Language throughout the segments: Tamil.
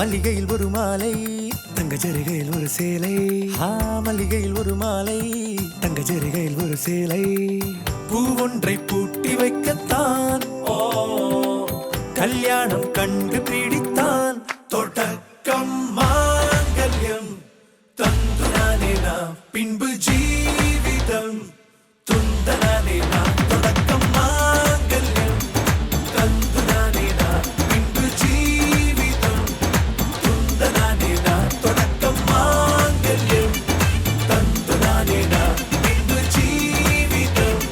மல்லிகையில் ஒரு மாலை, தங்க ஜரிகையில் ஒரு சேலை. மல்லிகையில் ஒரு மாலை, தங்க ஜரிகையில் ஒரு சேலை. பூ ஒன்றை பூட்டி வைக்கத்தான் கல்யாணம் கண்டு பிடித்தான். தொடக்கம் மாங்கல்யம் தந்துனானே நாம், பின்பு ஜீவிதம் துந்தனானே நாம். தொடக்கம் மாங்கல்யம் தந்துனானே நாம், பின்பு ஜீவிதம் துந்தனானே நாம். தொடக்கம் மாங்கல்யம் தந்துனானே நாம், பின்பு ஜீவிதம்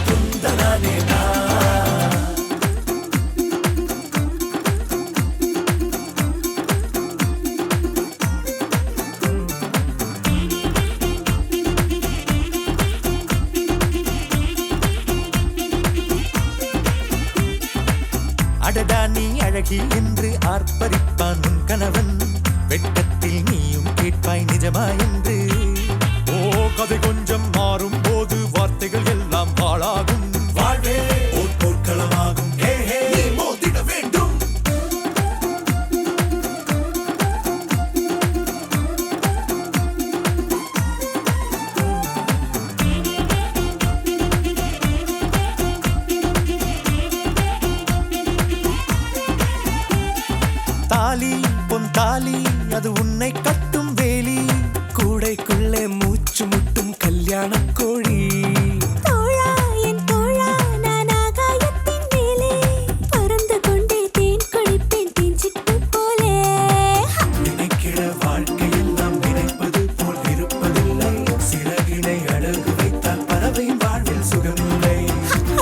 துந்தனானே நாம். அடடா நீ அழகி என்று ஆர்ப்பரிப்பான் உன் கணவன். வெட்கத்தில் நீயும் கேட்பாய் நிஜமா என்று. கதை கொஞ்சம் மாறும் போது வார்த்தைகள் எல்லாம் பாழாகும். வாழ்வே ஓர் போர்க்களமாகும். நீ மோதிட வேண்டும். தாலி பொன் தாலி, அது உன்னை கட்டும் வேலி. கூடைக்குள்ளே மூச்சு முட்டும் கல்யாண கோழி. தோழா என் தோழா, நான் ஆகாயத்தின் மேலே பறந்து கொண்டே தேன் குடிப்பேன் தேஞ்சிட்டு போலே. நினைக்கிற வாழ்க்கையில் நாம் நினைப்பது போல் இருப்பதில்லை. சிறகினை அழகு வைத்தால் பறவையின் வாழ்வில் சுகமில்லை.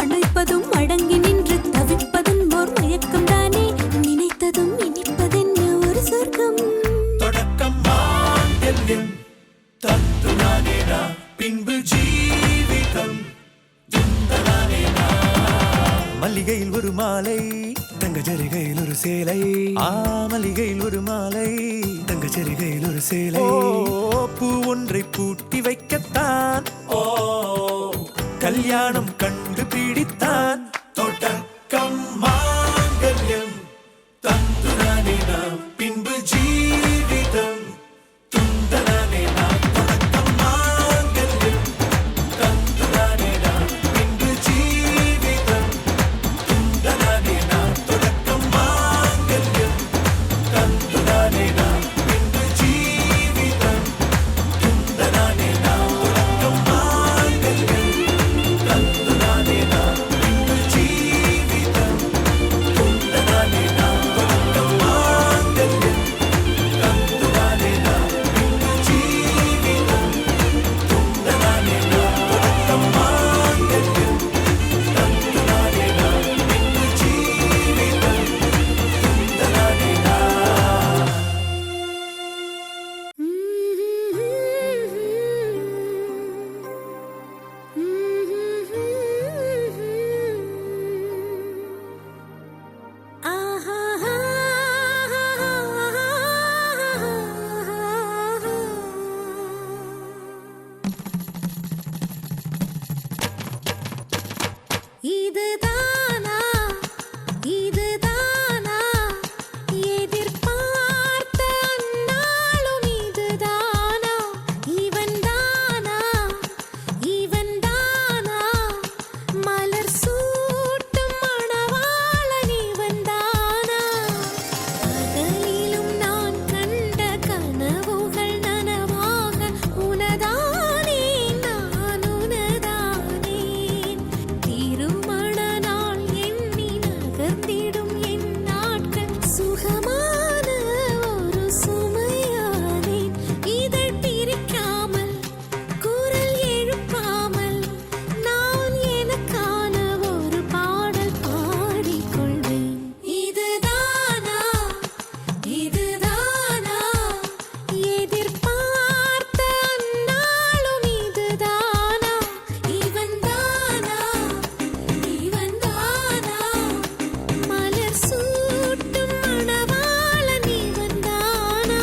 அணைப்பதும் அடங்கி நின்று தவிப்பதும் ஓர் மயக்கம் தானே. நினைத்ததும் இனிப்பதென்ன ஒரு சொர்க்கம். தொடக்கம் மாங்கல்யம் தந்துனானே நாம், பின்பு ஜீவிதம் துந்தனானே நாம். மல்லிகையில் ஒரு மாலை, தங்க ஜரிகையில் ஒரு சேலை. மல்லிகையில் ஒரு மாலை, தங்க ஜரிகையில் ஒரு சேலை. பூ ஒன்றை பூட்டி வைக்கத்தான் கல்யாணம் கண்டு பிடித்தான். தொடக்கம் மாங்கல்யம் தந்துனானே நாம், பின்பு ஜீவிதம் துந்தனானே நாம். தொடக்கம் மாங்கல்யம் தந்துனானே நாம், பின்பு ஜீவிதம் துந்தனானே நாம். தொடக்கம் மாங்கல்யம் தந்துனானே நாம், பின்பு ஜீவிதம் துந்தனானே நாம். தொடக்கம் மாங்கல்யம் தந்துனானே நாம், பின்பு இதுதானா இதுதானா எதிர்பார்த்த அந்நாளும் இதுதானா இவன்தானா இவன்தானா மலர் சூட்டும் மணவாளன் இவன்தானா பகலிலும் நான் கண்ட கனவுகள் நனவாக உனதானே நான் உனதானேன் திருமண நாள் எண்ணி நகர்ந்திடும் என் நாட்கள் சுகமான ஒரு சுமையானேன் இதழ் பிரிக்காமல் குரல் எழுப்பாமல் நான் எனக்கான ஒரு பாடல் பாடிக்கொள்வேன் இதுதானா இதுதானா எதிர்பார்த்த அந்நாளும் இதுதானா இவன்தானா இவன்தானா மலர் சூட்டும் மணவாளன் இவன்தானா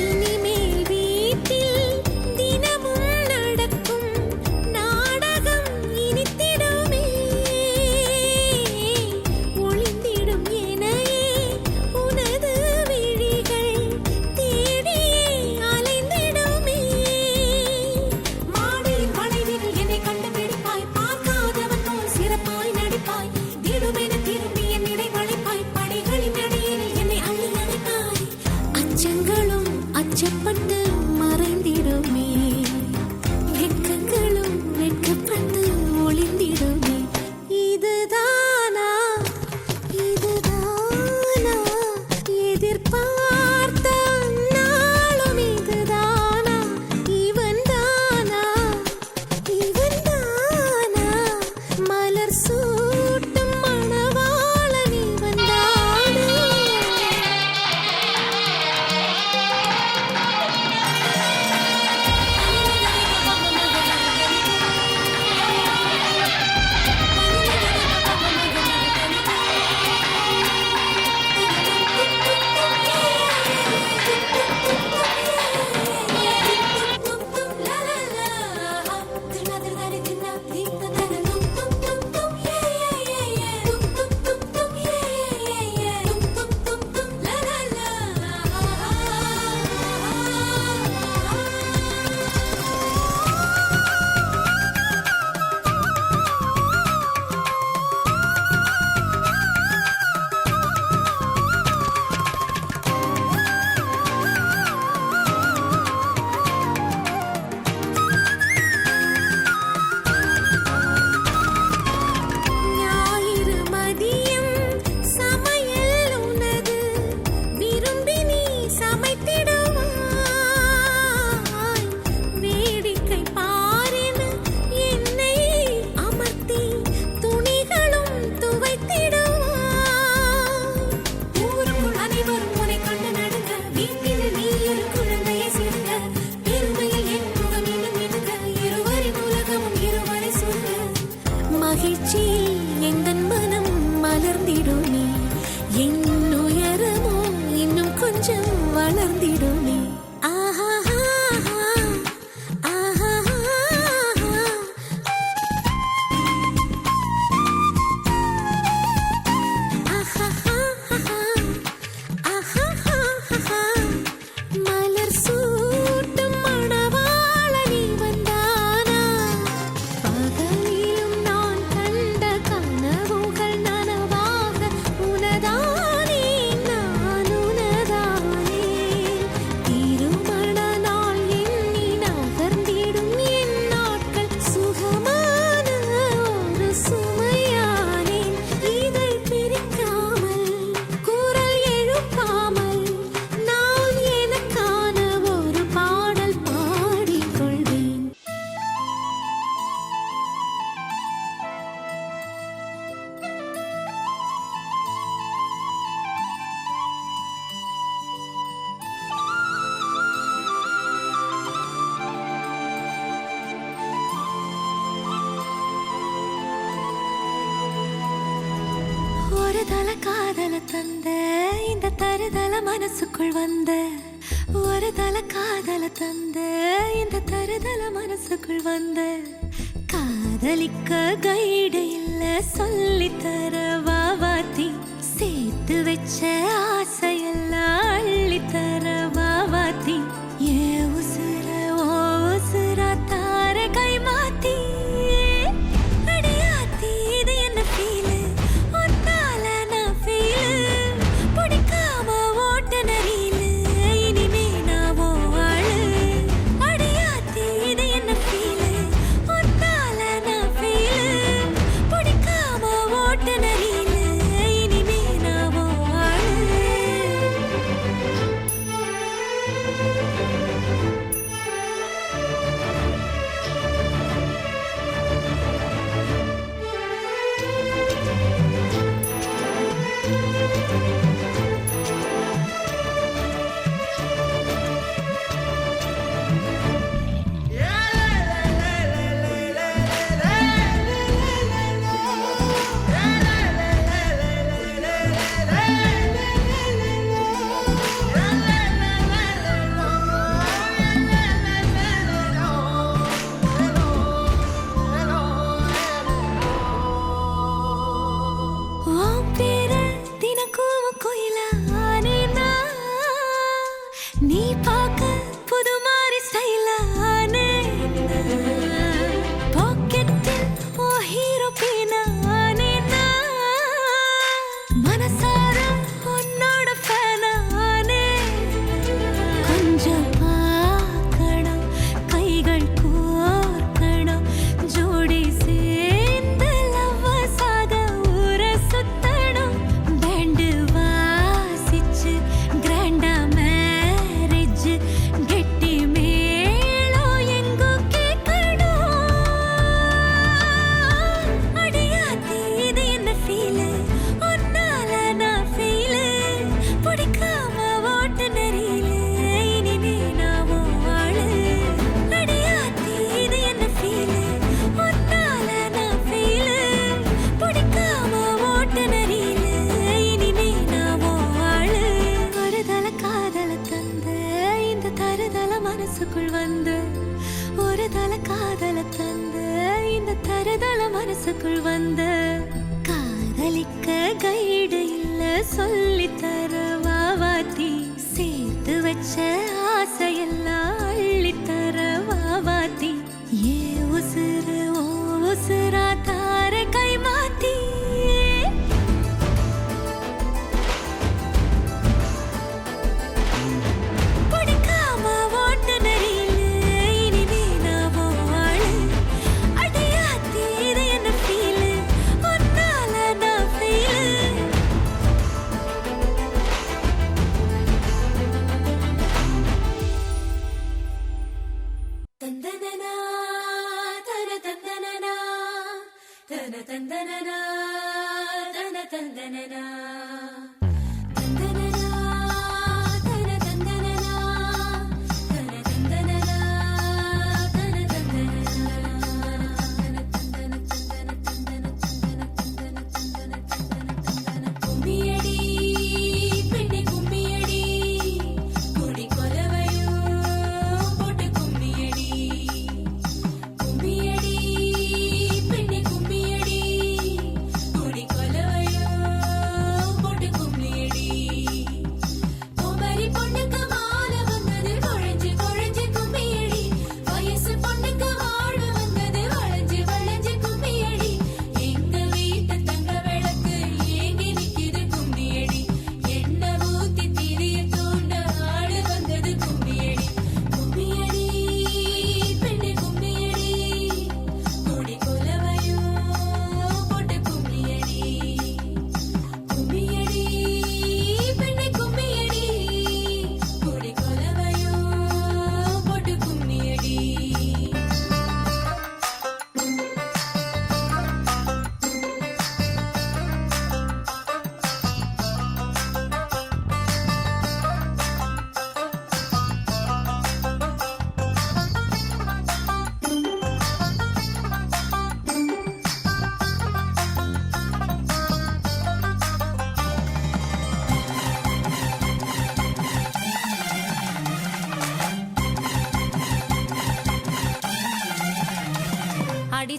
இனிமேல் வீட்டில் தினமும் நடக்கும் நாடகம் இனித்திடுமே ஒளிந்திடும் எனையே உனது விழிகள் தேடியே அலைந்திடுமே மாடியின் வளைவில் என்னை கண்டுபிடிப்பாய் பார்க்காதவன் போல் சிறப்பாய் நடிப்பாய் திடுமென திரும்பி என் இடை வளைப்பாய் படிகளின் அடியில் என்னை அள்ளி அணைப்பாய் அச்சங்களும் அச்சப்பட்டு மறைந்திடுமே வெட்கங்களும் வெட்கப்பட்டு ஒளிந்திடுமே இதுதானா இதுதானா எதிர்பார்த்த நாளும் இதுதானா இவன்தானா இவன்தானா மலர் சூட்டும் மணவாளன் இவன்தானா ஞாயிறு மதியம் சமையல் உனது விரும்பி நீ சமைத்திடுவாய் வேடிக்கை பாரென என்னை அமர்த்தி துணிகளும் துவைத்திடுவாய் ஊருக்குள் அனைவரும் உன்னை கண்டு நடுங்க வீட்டில் நீ ஒரு குழந்தையை சிறுங்க பெருமையில் என் முகம் இன்னும் மினுங்க இருவரின் உலகமும் இருவரை சொல்க மகிழ்ச்சியில் எந்தன் மனம் மலர்ந்திடுமே என் உயரமோ இன்னும் கொஞ்சம் வளர்ந்திடுமே ஆஹா ஆஹா மலர் சூட்டும் மணவாளன் இவன்தானா பகலிலும் நான் கண்ட கனவுகள் நனவாக உனதானே நான் உனதானே தந்த இந்த தருதல மனசுக்குள் வந்த ஒரு தல காதல தந்த இந்த தருதல மனசுக்குள் வந்த காதலிக்க கைடு இல்ல சொல்லித்தர வாவாத்தி சேர்த்து வச்ச ஆசையெல்லாம் அள்ளித்தர வாவாத்தி ஏ உசுர ஓ உசுரா தார கை மாத்தி அடியாத்தி இது என்ன ஃபீலு ஒன்னால நான் ஃபீலு பிடிக்காம ஓட்ட நரீலு இனிமே நான் ஓ ஆளு அடியாத்தி இது என்ன ஃபீலு ஒன்னால நான் ஃபீலு பிடிக்காம ஓட்ட நரீலு இனிமே நான் ஓ ஆளு உன் பேர தினக்கும் கோயிலா ஆனேனா நீ பார்க்க புது மாதிரி ஸ்டைலா ஆனேனா பாக்கெட்டில் ஓ ஹீரோ பேனா ஆனேனா மனசார உன்னோட ஃபேனா ஆனேனா கொஞ்சம் பார்க்கணும் கைகள் கோர்க்கணும் ஜோடி சேர்ந்து லவ்வஸாக ஊர சுத்தணும் பேண்டு வாசிச்சு கிராண்டா மேரேஜ் கெட்டி மேளம் எங்கோ கேட்கணும் அடியாத்தி இது என்ன ஃபீலு ஒன்னால நான் ஃபீலு பிடிக்காம ஓட்டு நெறியில இனிமே நான் ஓ ஆளு அடியாத்தி இது என்ன ஃபீலு ஒன்னால நான் ஃபீலு பிடிக்காம ஓட்டு நெறியில இனிமே நான் ஓ ஆளு ஒரு தல காதல தந்த இந்த தருதல மனசுக்குள் வந்து ஒரு தல காதல தந்த இந்த தருதல மனசுக்குள் வந்து காதலிக்க கைடு இல்ல சொல்லித்தர வாவாத்தி சேர்த்து வச்ச ஆசையெல்லாம் அள்ளித்தர வாவாத்தி ஏ உசுறு ஓ உசுரா தார கை மாத்தி பிடிக்காம ஓட்டு நெறியில இனிமே நான் ஓ ஆளு அடியாத்தி இது என்ன ஃபீலு ஒன்னால நான் ஃபீலு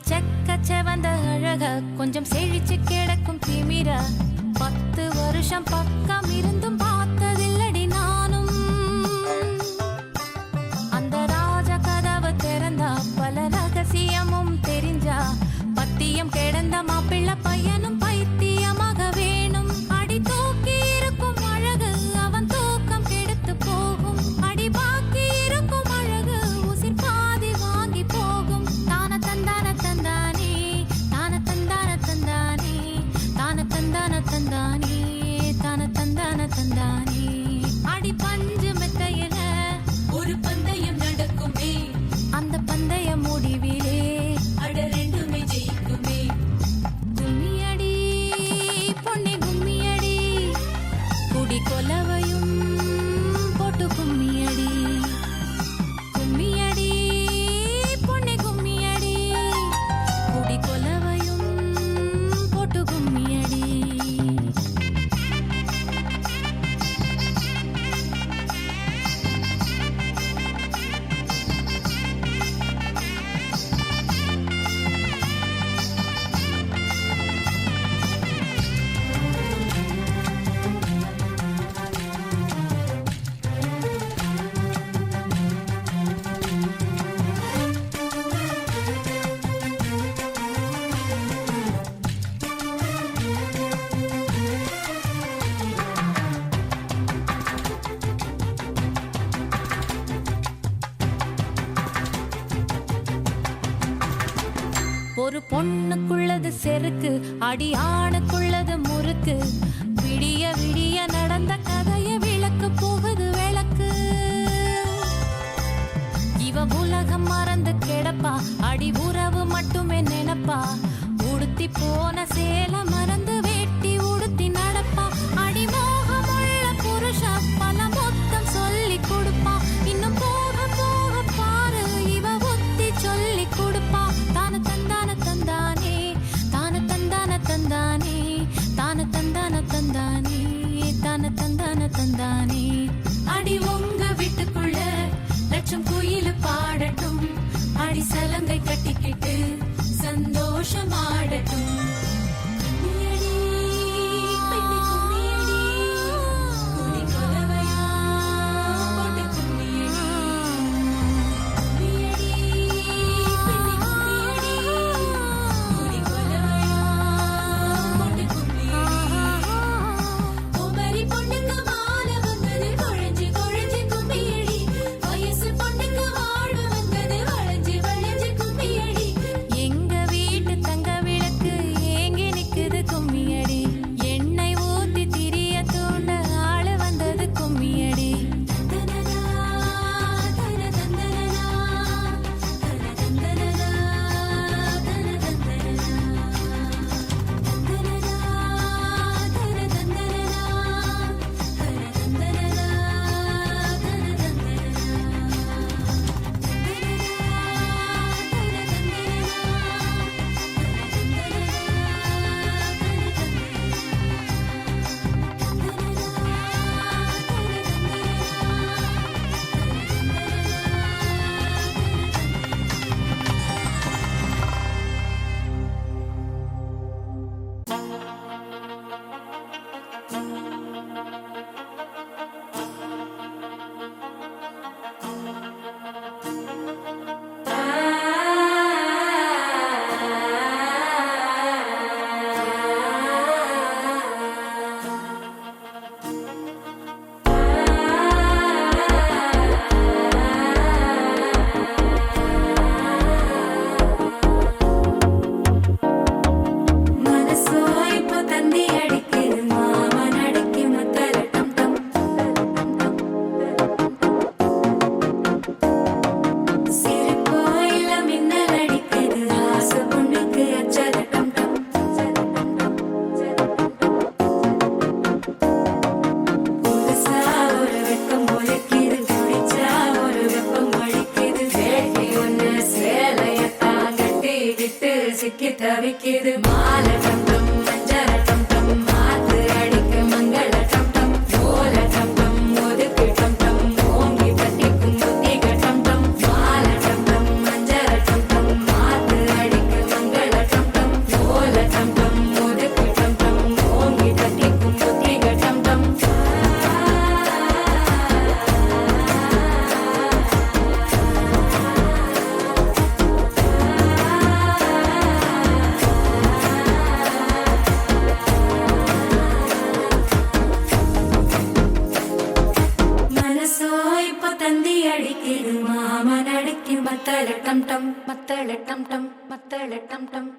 செக்க செவந்த அழக கொஞ்சம் செழிச்சு கிடக்கும் திமிர 10 வருஷம் பக்கம் இருந்தும் பார்த்ததில்லடி நானும் அந்த ராஜ கதவு திறந்தா பல ரகசியமும் தெரிஞ்சா பத்தியம் கிடந்த மாப்பிள்ள பையனும் பைத்தியமாக வேணும் அடி தூக்கி இருக்கும் அழகு அவன் தூக்கம் கெடுத்து போகும் அடி பாக்கி இருக்கும் அழகு உசிர் பாதி வாங்கி போகும் தான தந்தான தந்தானே தான தந்தான தந்தானே தான தந்தான தந்தானே தான தந்தான தந்தானே அடி பஞ்சு மெத்தையில ஒரு பந்தயம் நடக்குமே அந்த பந்தய முடிவிலே அட ரெண்டுமே ஜெயிக்குமே கும்மியடி பொன்னி கும்மியடி குடி கொலவையும் போட்டு கும்மியடி கும்மியடி பொன்னி கும்மியடி குடி கொலவையும் போட்டு கும்மியடி ஒரு பொண்ணுக்குள்ளது செருக்கு அடி ஆணுக்குள்ளது முறுக்கு விடிய விடிய நடந்த கதைய விளக்கு போகுது விளக்கு இவ உலகம் மறந்து கிடப்பா அடி உறவு மட்டுமே நினைப்பா உடுத்தி போன சேல மறந்து வேட்டி உடுத்தி நடப்பா அடி மோகமுள்ள புருஷா பல மொத்தம் சொல்லி கொடுப்பா இன்னும் போக போக பாரு இவ ஒத்தி சொல்லி கொடுப்பா தான தந்தான தந்தானே தான தந்தான தந்தானே தான தந்தான தந்தானே தான தந்தான தந்தானே அடி உங்க வீட்டுக்குள்ள லட்சம் குயில் பாடட்டும் அடி சலங்கை கட்டிக்கிட்டு சந்தோஷமாடட்டும் கும்மியடி, பெண்ணே கும்மியடி, குடி கொலவையா போட்டு கும்மியடி. கும்மியடி, பெண்ணே கும்மியடி, குடி கொலவையா போட்டு கும்மியடி. குமரி பொண்ணுக்கு மாலை வந்தது குழஞ்சி குழஞ்சி கும்மியடி. வயசு பொண்ணுக்கு வாழ்வு வந்தது வளைஞ்சு வளைஞ்சு கும்மியடி. எங்க வீட்டு தங்க விளக்கு இது மாமன் அடிக்கு மத்தள டம் டம் மத்தள டம் டம் மத்தள டம் டம்.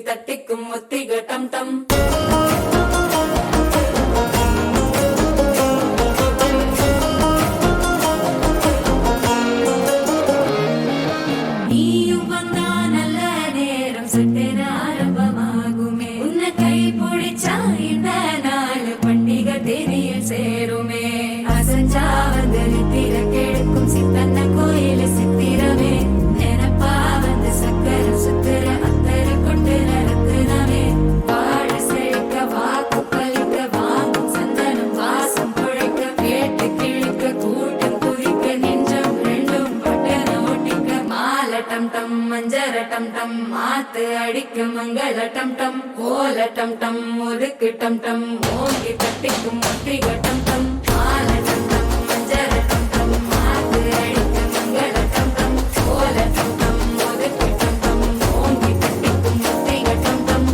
தட்டிக்கும் ஒத்திக டம் டம். நீயும் வந்தா நல்ல நேரம் சட்டென ஆரம்பமாகுமே. உன்னை கை பிடிச்சா இந்த நாள் பண்டிகை தேதியில் சேருமே. அசஞ்சா வந்து நித்திர கெடுக்கும் சித்தன்ன கோயில சித்திரமே. நினப்பா வந்து சக்கர சுத்திர அத்தரு கொண்டு நடத்துனவே. வாழ செழிக்க வாக்கு பலிக்க வாங்கும் சந்தனம் வாசம் குழைக்க. கேட்டு கிழிக்க கூட்டம் குதிக்க நெஞ்சம் ரெண்டும் பட்டன ஒட்டிக்க. மால டம் டம் மஞ்சர டம் டம் மாத்து அடிக்க மங்கள டம் டம். கோல டம் டம் ஒதுக்கு டம் டம் ஓங்கி தட்டிக்கும் ஒட்டிக டம் டம். மால டம் டம் மஞ்சர டம் டம் மாத்து அடிக்க மங்கள டம் டம். கோல டம் டம் ஒதுக்கு டம் டம் ஓங்கி தட்டிக்கும் ஒட்டிக டம் டம்.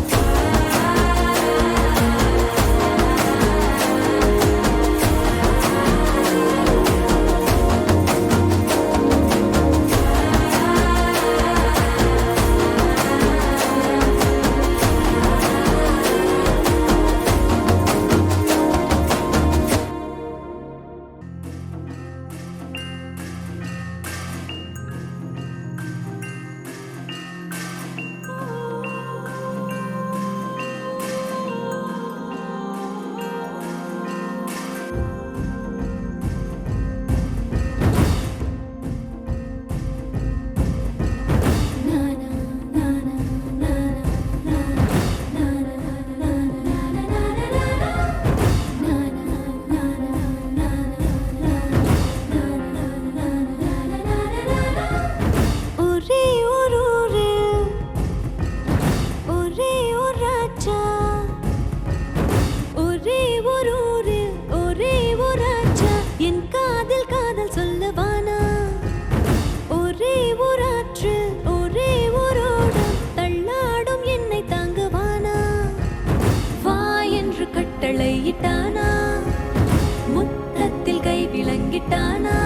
முத்தத்தில் கை விளங்கிட்டானா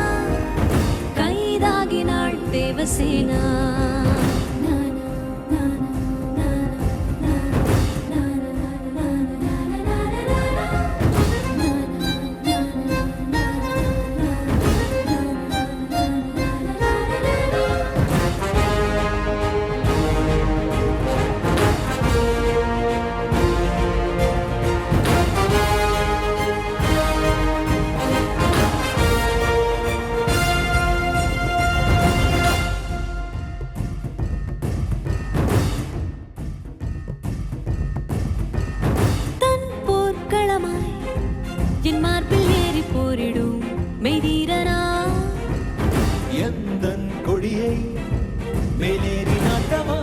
கைதாகினாள் தேவசேனா. என் மார்பில் ஏறி போரிடும் மெய்தீரனா. எந்தன் கொடியை மேலேறி நாட்டமா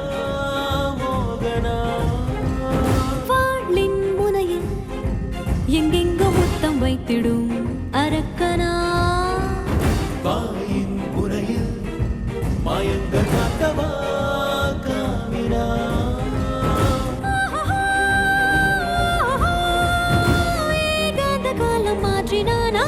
மோகனா. வாளின் முனையில் எங்கெங்கோ முத்தம் வைத்திடும் அரக்கனா. வாயின் புனையில் மாயங்கள் நாட்டமா காமினா. காலம் மாற்றினானா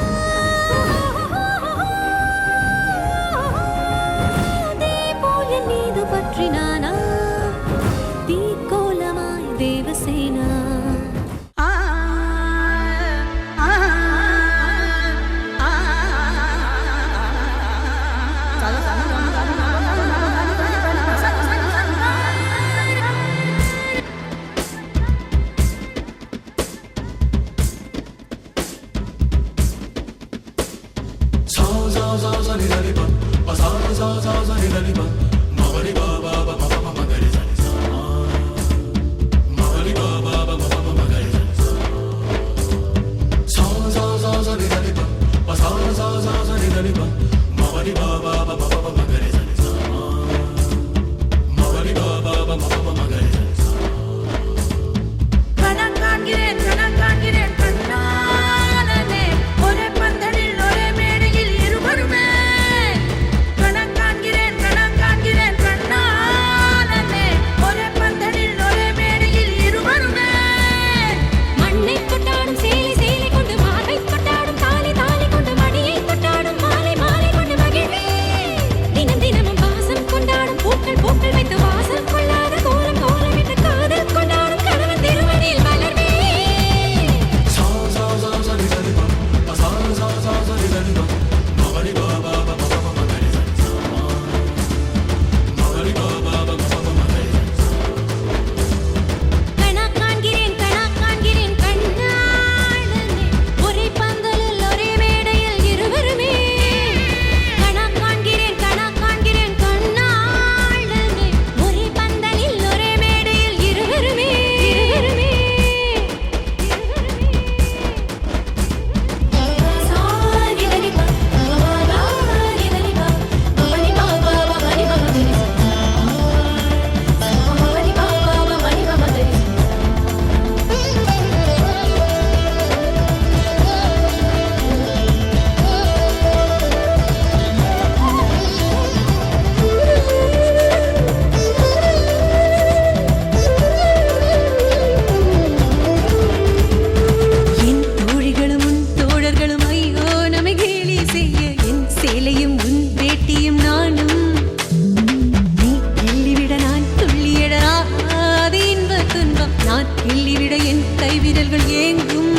நான் கிள்ளிவிட என் கைவிரல்கள் ஏங்கும்.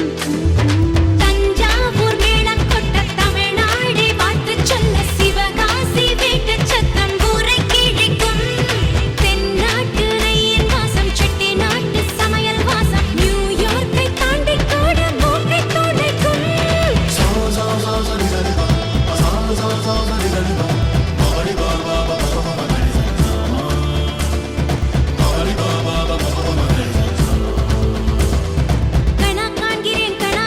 தஞ்சாவூர் மேளம் கொட்ட தமிழ்நாடே வாழ்த்து சொல்ல சிவகாசி வீட்டு சத்தம் ஊரை கிழிக்கும். தென்னாட்டு நெய்யின் வாசம் செட்டிநாட்டு சமையல் வாசம் நியூயார்க்கை தாண்டி கூட மூக்கை துடைக்கும். கணா காண்கிறேன் கணா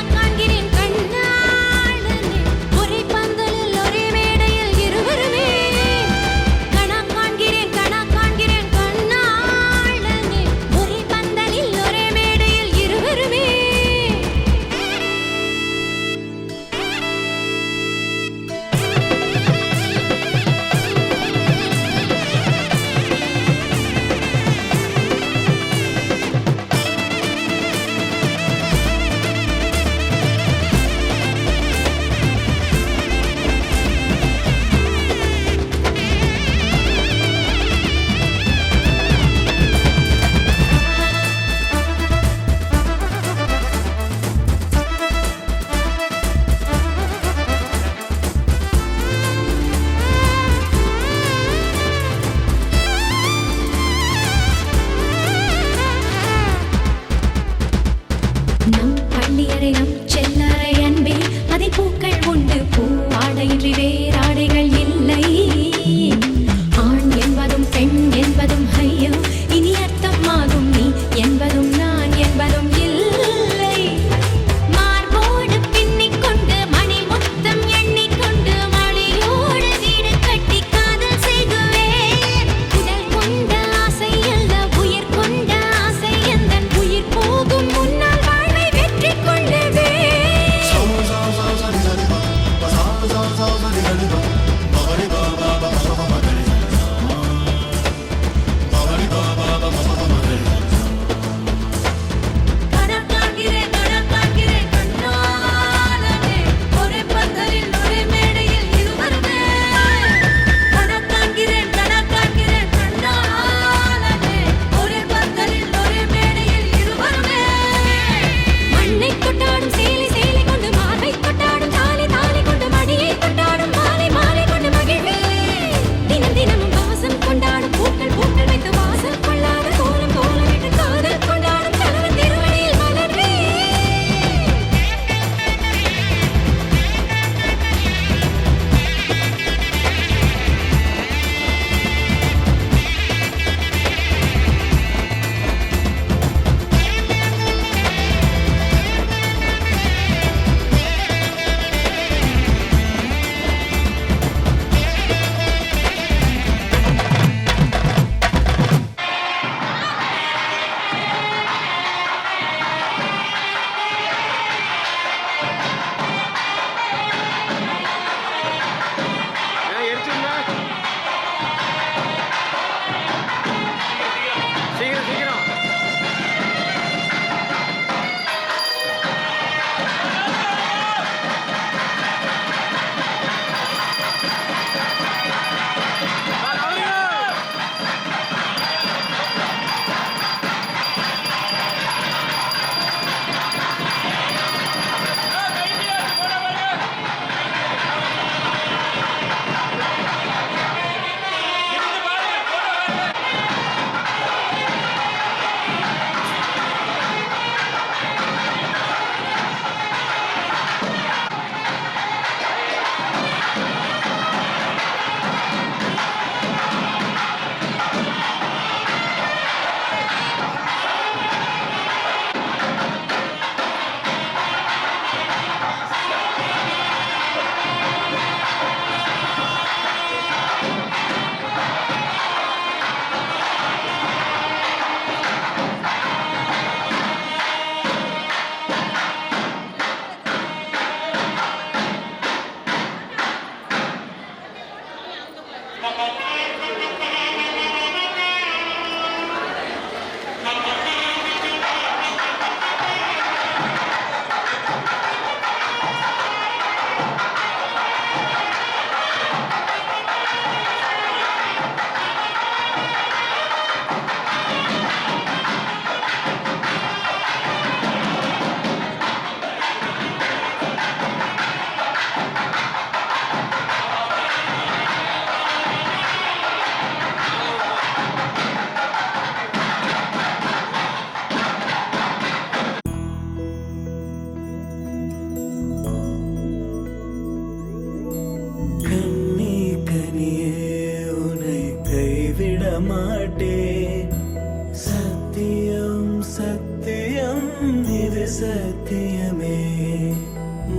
சத்தியமே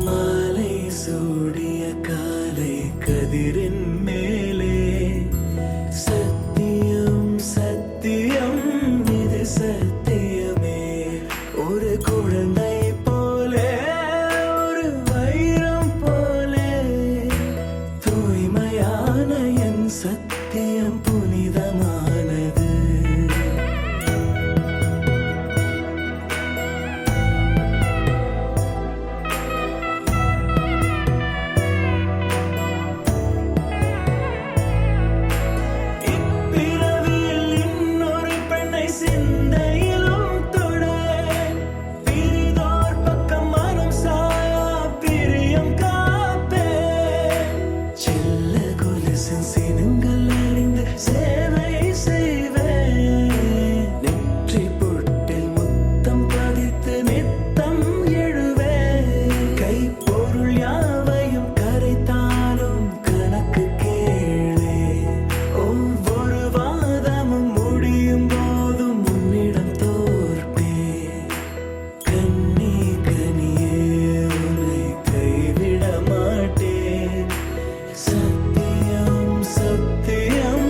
மாலை சூடிய காலை கதிரின் மேலே சத்தியம் சத்தியம் இது சத்தியமே ஒரு குழந்தை போலே ஒரு வைரம் போலே தூய்மையான என் சத்தியம் புனிதமானது இப்பிறவியில் இன்னொரு பெண்ணை சிந்தையிலும் தொட பிரிதோர் பக்கம் மனம் சாயா பிரியம் காப்பே செல்ல கொலுசின் சினங்கள் அறிந்து சேவை செய்வேன் நெற்றி பொட்டில் முத்தம் பதித்து நித்தம் எழுவேன் கைப்பொருள் யாவையும் கரைத்தாலும் கணக்கு கேளே ஒவ்வொரு வாதமும் முடியும் போதும் உன்னிடம் தோற்பேன் கண்ணி கனியே உன்னை கைவிட மாட்டேன் சத்தியம் சத்தியம்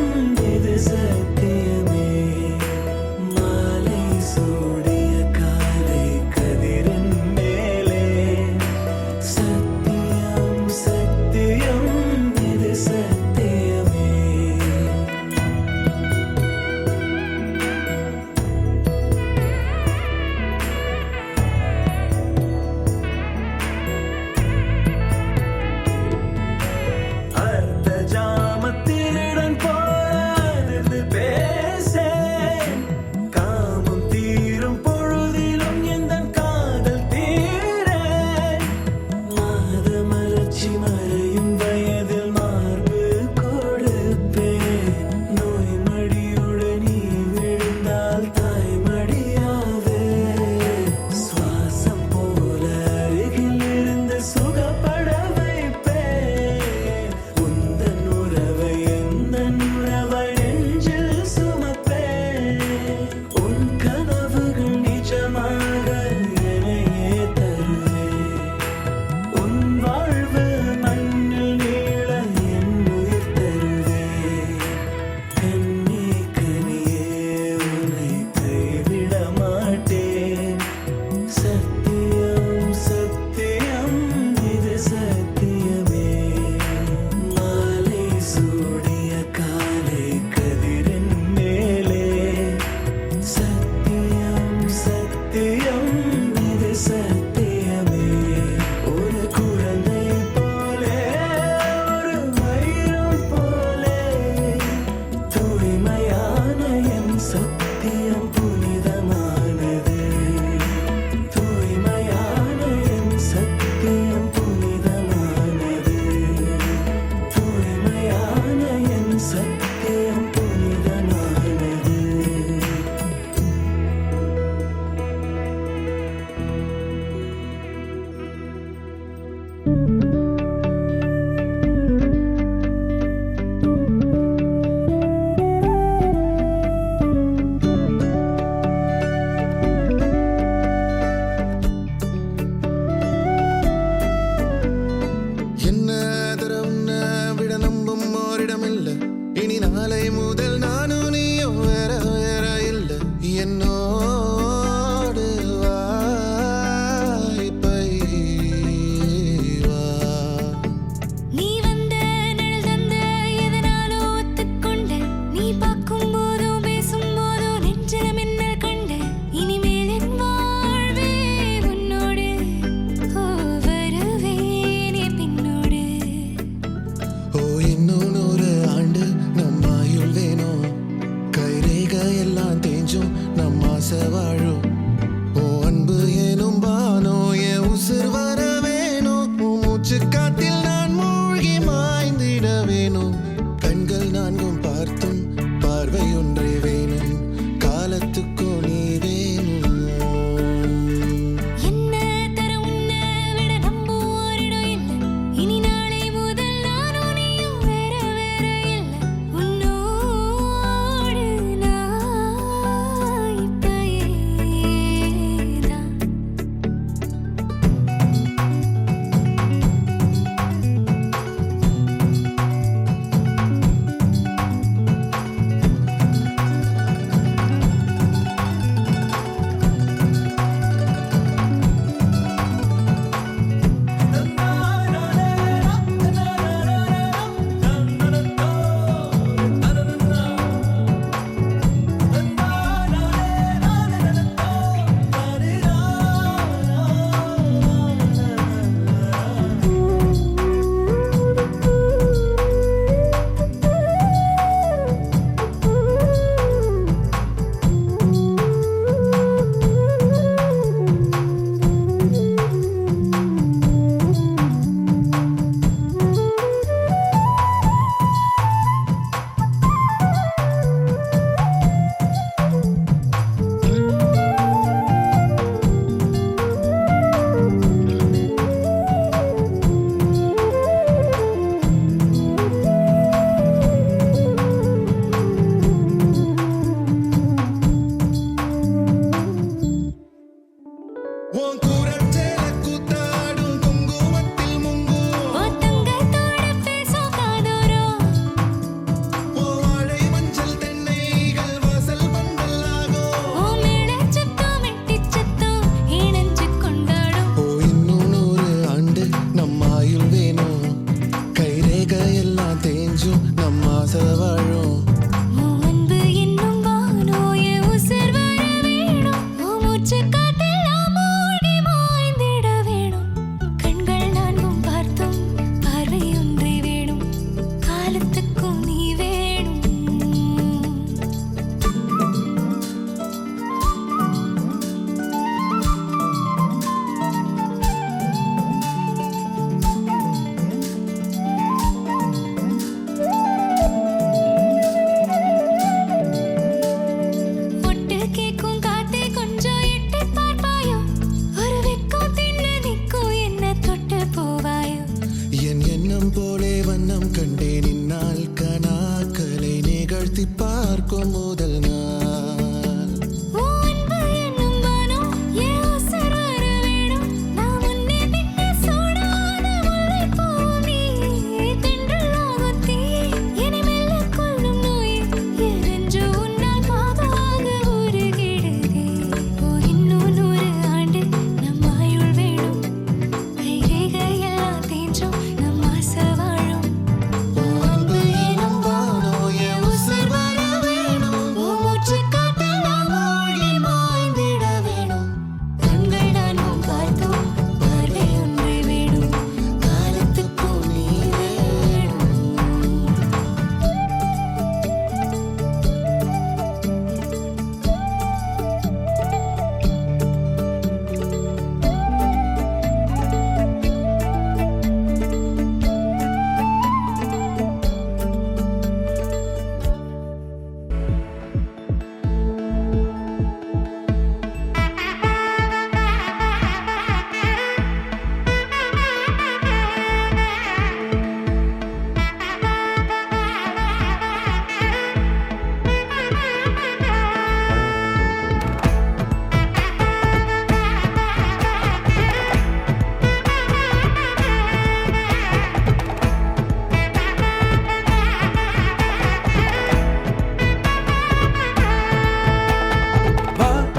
இது சத்தியமே மாலை சூடிய காலை கதிரின் மேலே சத்தியம் சத்தியம் இது சத்தியமே அர்த்த ஜாமத்தினுடன் போராது பேசேன் காமம் தீரும் பொழுதிலும் எந்தன் காதல் தீரேன் மாத மலர்ச்சி மறையும் வயதில் மார்பு கொடுப்பேன் நோய் மடியுடன் நீ விழுந்தால் தாய்மடியாவே சுவாசம் போல அருகில் இருந்து சுகப்பட வைப்பேன் உந்தன் உறவை எந்தன் உறவை நெஞ்சில் சுமப்பேன் உன் கனவுகள் நிஜமாக என்னையே தருவேன் உன் வாழ்வு மண்ணில் நீள என் உயிர் தருவேன் கண்ணி கனியே உன்னை கைவிட மாட்டேன் சத்தியம் சத்தியம் இது சத்தியமே மாலை சூடிய காலை கதிரின் மேலே சத்தியம் சத்தியம் இது சத்தியமே ஒரு குழந்தை போலே ஒரு வைரம் போலே தூய்மையான என் சத்தியம் புனிதமானது தூய்மையான என் சத்தியம் புனிதமானது தூய்மையான என் சத்தியம் புனிதமானது என்ன தர உன்னை விட நம்பும் ஓரிடமில்ல இனி நாளை முதல் நானும் நீயும் வேற வேற இல்ல என்னோடு வா இப்பை வா நீ வந்த நிழல் தந்த எதனாலோ ஒத்துக்கொண்ட நீ பார்க்கும் போதோ பேசும் போதோ நெஞ்சில மின்னல் கண்ட இனிமேல் என் வாழ்வே உன்னோடு ஓ வருவேனே பின்னோடு ஓ இன்னும் 100 ஆண்டு நம்ம ஆயுள் வேணும் கைரேகை எல்லாம் தேஞ்சும் நம்ம ஆசை வாழும் ஓ அன்பு ஏனும் பானோ என் உசுர் வர வேணும் உன் மூச்சு காத்தில் நான் மூழ்கி மாய்ந்திட வேணும் கண்கள் நான்கும் பார்த்தும் பார்வை ஒன்றே வேணும் காலத்துக்கோ நீ வேணும் என்ன தர உன்னை விட நம்பும் ஓரிடம் இல்ல இனி நாளை முதல் நானும் நீயும் வேற வேற இல்ல உன்னோடு நான் இப்பயே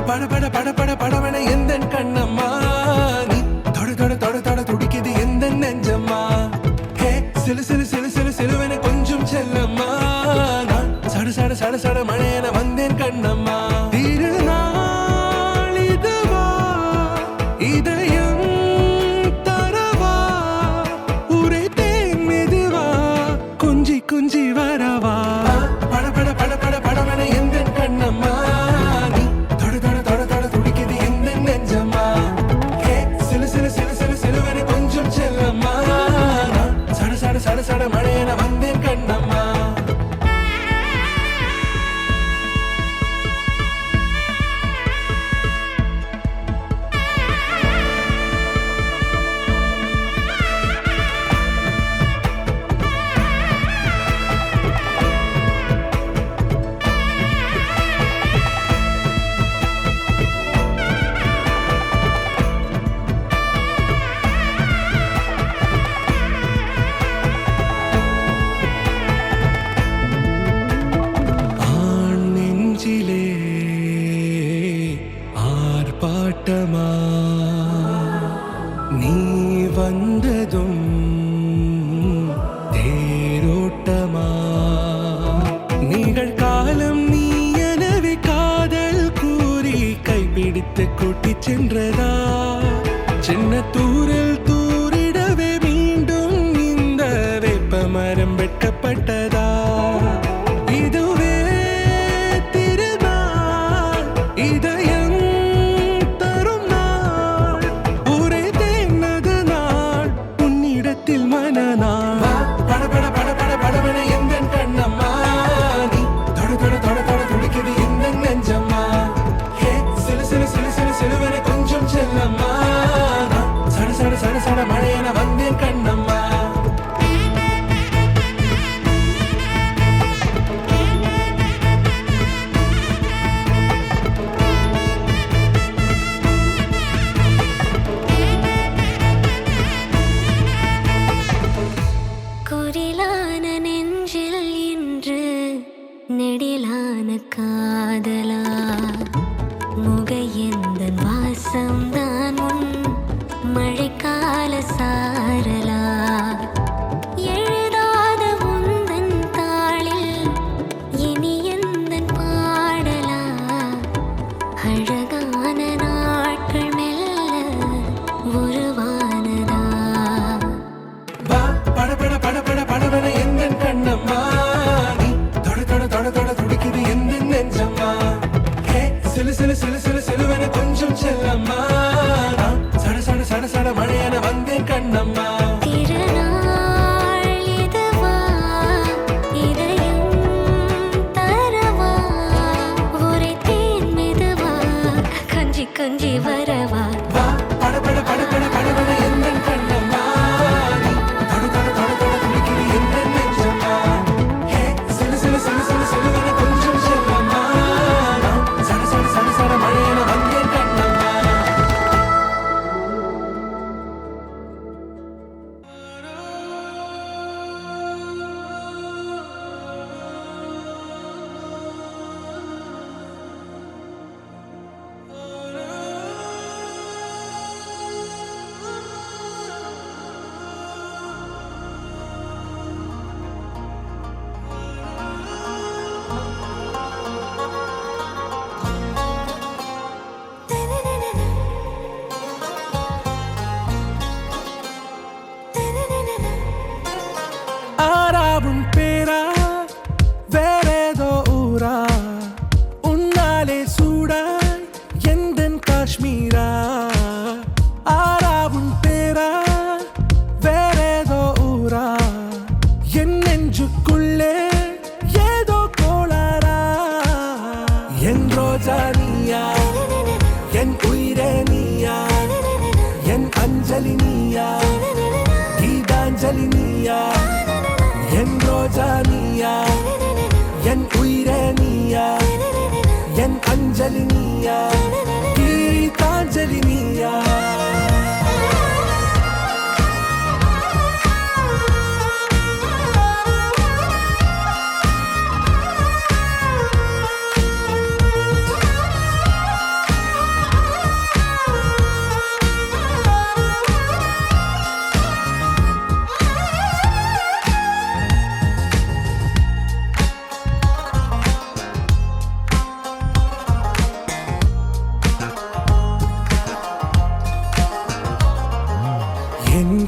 பட பட பட பட படவன எந்த கண்ணம்மா நீ தொட தொட தொட தொட துடிக்குது எந்த நெஞ்சம்மா ஹே சிலு சிலு சிலு சிலு சிலுவன கொஞ்சம் செல்லம்மா நான் சட சட சட சட மழையன வந்தேன் கண்ணம்மா திருநாள் இதுவா இதயம் தரவா உரைத்தேன் மெதுவா கொஞ்சி கொஞ்சி வரவா பட பட பட பட படவன எந்த கண்ணம்மா நீ தொட தொட தொட தொட துடிக்குது எந்த நெஞ்சம்மா ஹே சிலு சிலு சிலு சிலு சிலுவன கொஞ்சம் செல்லம்மா நான் சட சட சட சட மழையன வந்தேன் கண்ணம்மா ஆண் நெஞ்சிலே ஆர்ப்பாட்டமா நீ வந்ததும் தேரோட்டமா நிகழ்காலம் நீ எனவே காதல் கூறி கைப்பிடித்து கூட்டிச் சென்றதா சின்ன தூரல் தூரிடவே மீண்டும் இந்த வேப்ப மரம் வெட்கப்பட்டதா இதுவே திருநாள் இதயம் தரும் நாள் உரைத்தேனது நாள் உன்னிடத்தில் மனநாள் பட பட பட பட படவன எந்த கண்ணம்மா நீ தொட தொட தொட தொட துடிக்குது எந்த நெஞ்சம்மா ஹே சிலு சிலு சிலு சிலு சிலுவன கொஞ்சம் செல்லம்மா நான் சட சட சட சட மழையன வந்தேன் கண்ணம்மா குரிலான நெஞ்சில் இன்று நெடிலான காதலா முக எந்த வாசம்தான் உன் மழைக்கால சாரலா எழுதாத உந்தன் தாளில் இனி எந்தன் பாடலா அழகான நாட்கள் மெல்ல உருவானதா வா பட பட பட பட படவன எந்த கண்ணம்மா நீ தொட தொட தொட தொட துடிக்குது எந்த நெஞ்சம்மா ஹே சிலு சிலு சிலு சிலு சிலுவன கொஞ்சம் செல்லம்மா நான் சட சட சட சட மழையன வந்தேன் கண்ணம்மா திருநாள் இதுவா இதயம் தரவா உரைத்தேன் மெதுவா கொஞ்சி கொஞ்சி வரவா வா பட பட பட பட படவன எந்த கண்ணம்மா நீ தொட தொட தொட தொட துடிக்குது எந்த நெஞ்சம்மா ஹே சிலு சிலு சிலு சிலு சிலுவன கொஞ்சம் செல்லம்மா நான் சட சட சட சட மழையன வந்தேன் கண்ணம்மா ஆறாவும் பேரா வேறேதோ ஊரா உன்னாலே சூடாய் எந்தன் காஷ்மீரா ஆறாவும் பேரா வேறேதோ ஊரா என் நெஞ்சுக்குள்ளே ஏதோ கோளாரா என் ரோஜா நீயா என் உயிரே நீயா என் அஞ்சலி நீயா கீதாஞ்சலி நீயா என் ரோஜா நீயா என் உயிரே நீயா என் அஞ்சலி நீயா கீதாஞ்சலி நீயா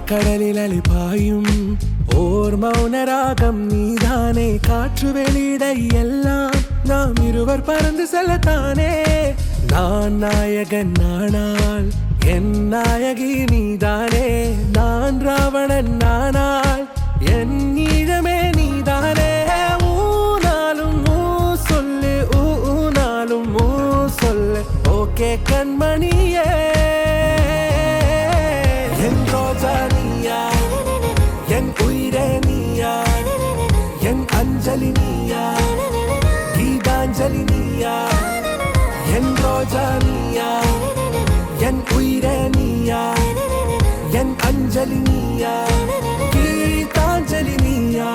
கடலில் அலிபாயும் ஓர் மௌனராகம் நீதானே காற்று வெளியிட எல்லாம் நாம் இருவர் பறந்து செல்லத்தானே நான் நாயகன் நானால் என் நாயகி நீதானே நான் ராவணன் நானால் என் ஈழமே நீதானே ஊனாலும் ஊ சொல்லு ஊனாலும் ஊ சொல்லு ஓகே கண்மணியே என் ரோஜா நீயா என் உயிரே நீயா என் அஞ்சலி நீயா கீதாஞ்சலி நீயா என் ரோஜா நீயா என் உயிரே நீயா என் அஞ்சலி நீயா கீதாஞ்சலி நீயா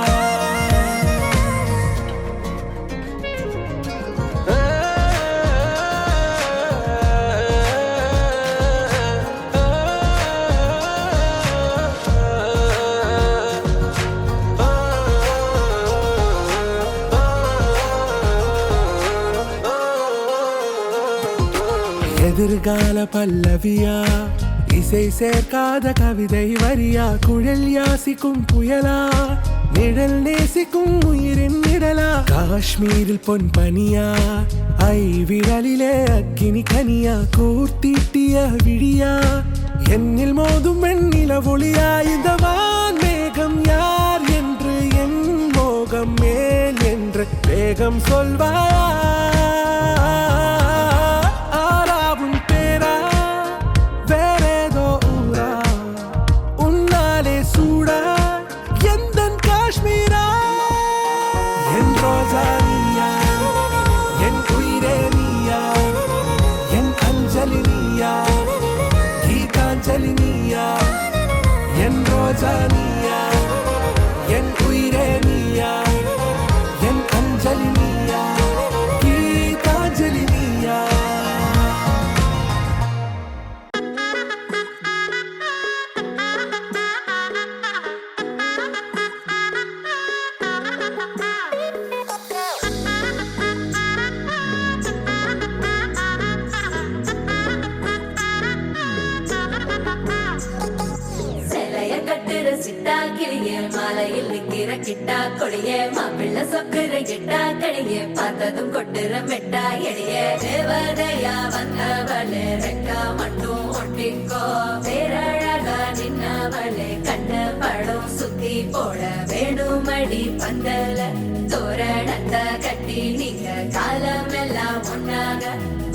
எதிர்கால பல்லவியா இசை சேர்க்காத கவிதை வரியா குழல் யாசிக்கும் புயலா நிழல் நேசிக்கும் உயிரின் நிழலா காஷ்மீரில் பொன் பனியா ஐ விரலிலே அக்கினி கனியா கூர்த்தீட்டிய விழியா என்னில் மோதும் வெண்ணில ஒளியா இந்த வான் மேகம் யார் என்று என் மோகம் மேல் என்று வேகம் சொல்வாயா என் ரோஜா நீயா என் உயிரே நீயா என் அஞ்சலி நீயா கீதாஞ்சலி நீயா சிட்டா கிளியே மாலையில் நிக்கிற கிட்டா கொடியே மாப்பிள்ள சொக்குற கிட்டா கடியே பார்த்ததும் கொட்டுற மெட்டா எடியே தேவதையா வந்தவளே ரெக்கா மட்டும் ஒட்டிக்கோ பேரழகா நின்னவளே கண்ண படம் சுத்தி போட வேணுமடி பந்தல தோரணத்தை கட்டி நீங்க காலமெல்லாம் ஒன்னாக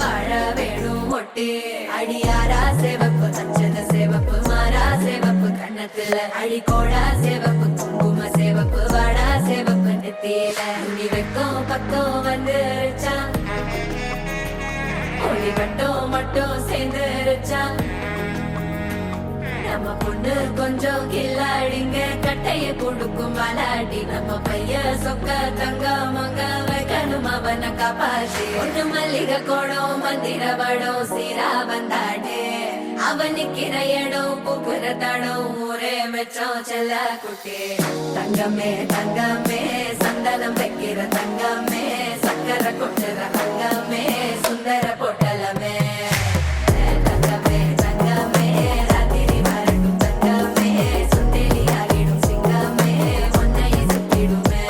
வாழ வேணும் ஒட்டி அடியாரா சேவப்பு தச்சத சேவப்பு மாறா சேவப்பு கண்ணத்துல அடிக்கோடா சேவப்பு குங்கும சேவப்பு வாடா சேவப்பு நெத்தியில துணி வைக்கும் பக்கம் வந்துருச்சா ஒளி மட்டும் சேர்ந்துருச்சா நம்ம பொண்ணு கொஞ்சம் கில்லாடிங்க கட்டைய கொடுக்கும் வாலாடி நம்ம பைய சொக்க தங்க மங்க வைக்கணும் அவனை காப்பாத்தி ஒண்ணு மல்லிகை கோடம் மந்திர வடம் சீரா வந்தாடே அவன் நிக்கிற இடம் பூக்குற தடம் ஊரே மெச்சம் செல்ல குட்டி தங்கமே தங்கமே சந்தனம் வைக்கிற தங்கமே சக்கரை கொட்டுற தங்கமே சுந்தர பொட்டலமே தங்கமே தங்கமே ராத்திரி வரட்டும் தங்கமே சுண்டெலி ஆகிடும் சிங்கமே ஒன்னையை சுத்திடுமே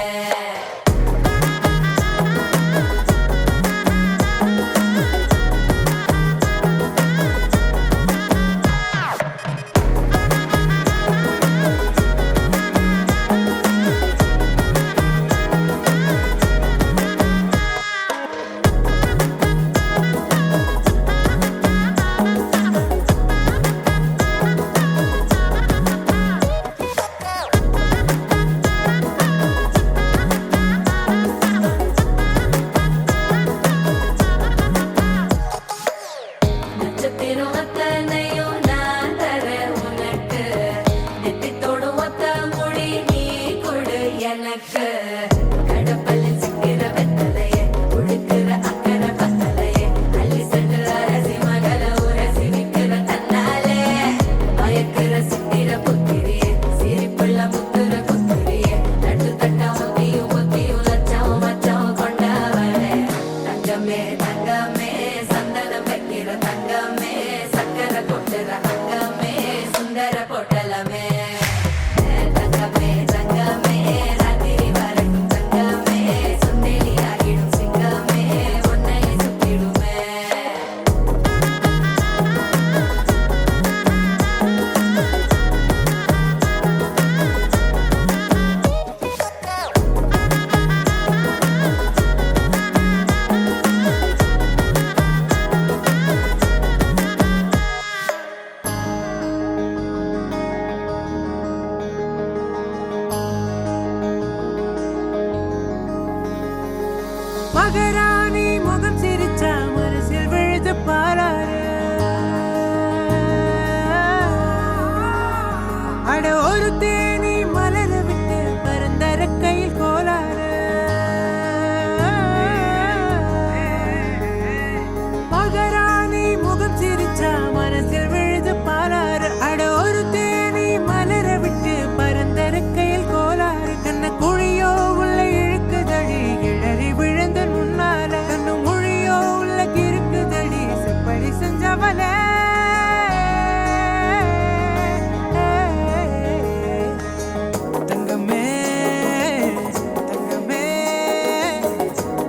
சிரிச்சா மனசில் விழுது பாராரு அட ஒரு தேனி மலர விட்டு பரந்தரக்கையில் கோளாறு கண்ண குழியோ உள்ள இழுக்குதடி கிளறி விழுந்த முன்னால கண்ணு மொழியோ உள்ள கிறுக்குதடி செப்படி செஞ்சவள தங்கமே தங்கமே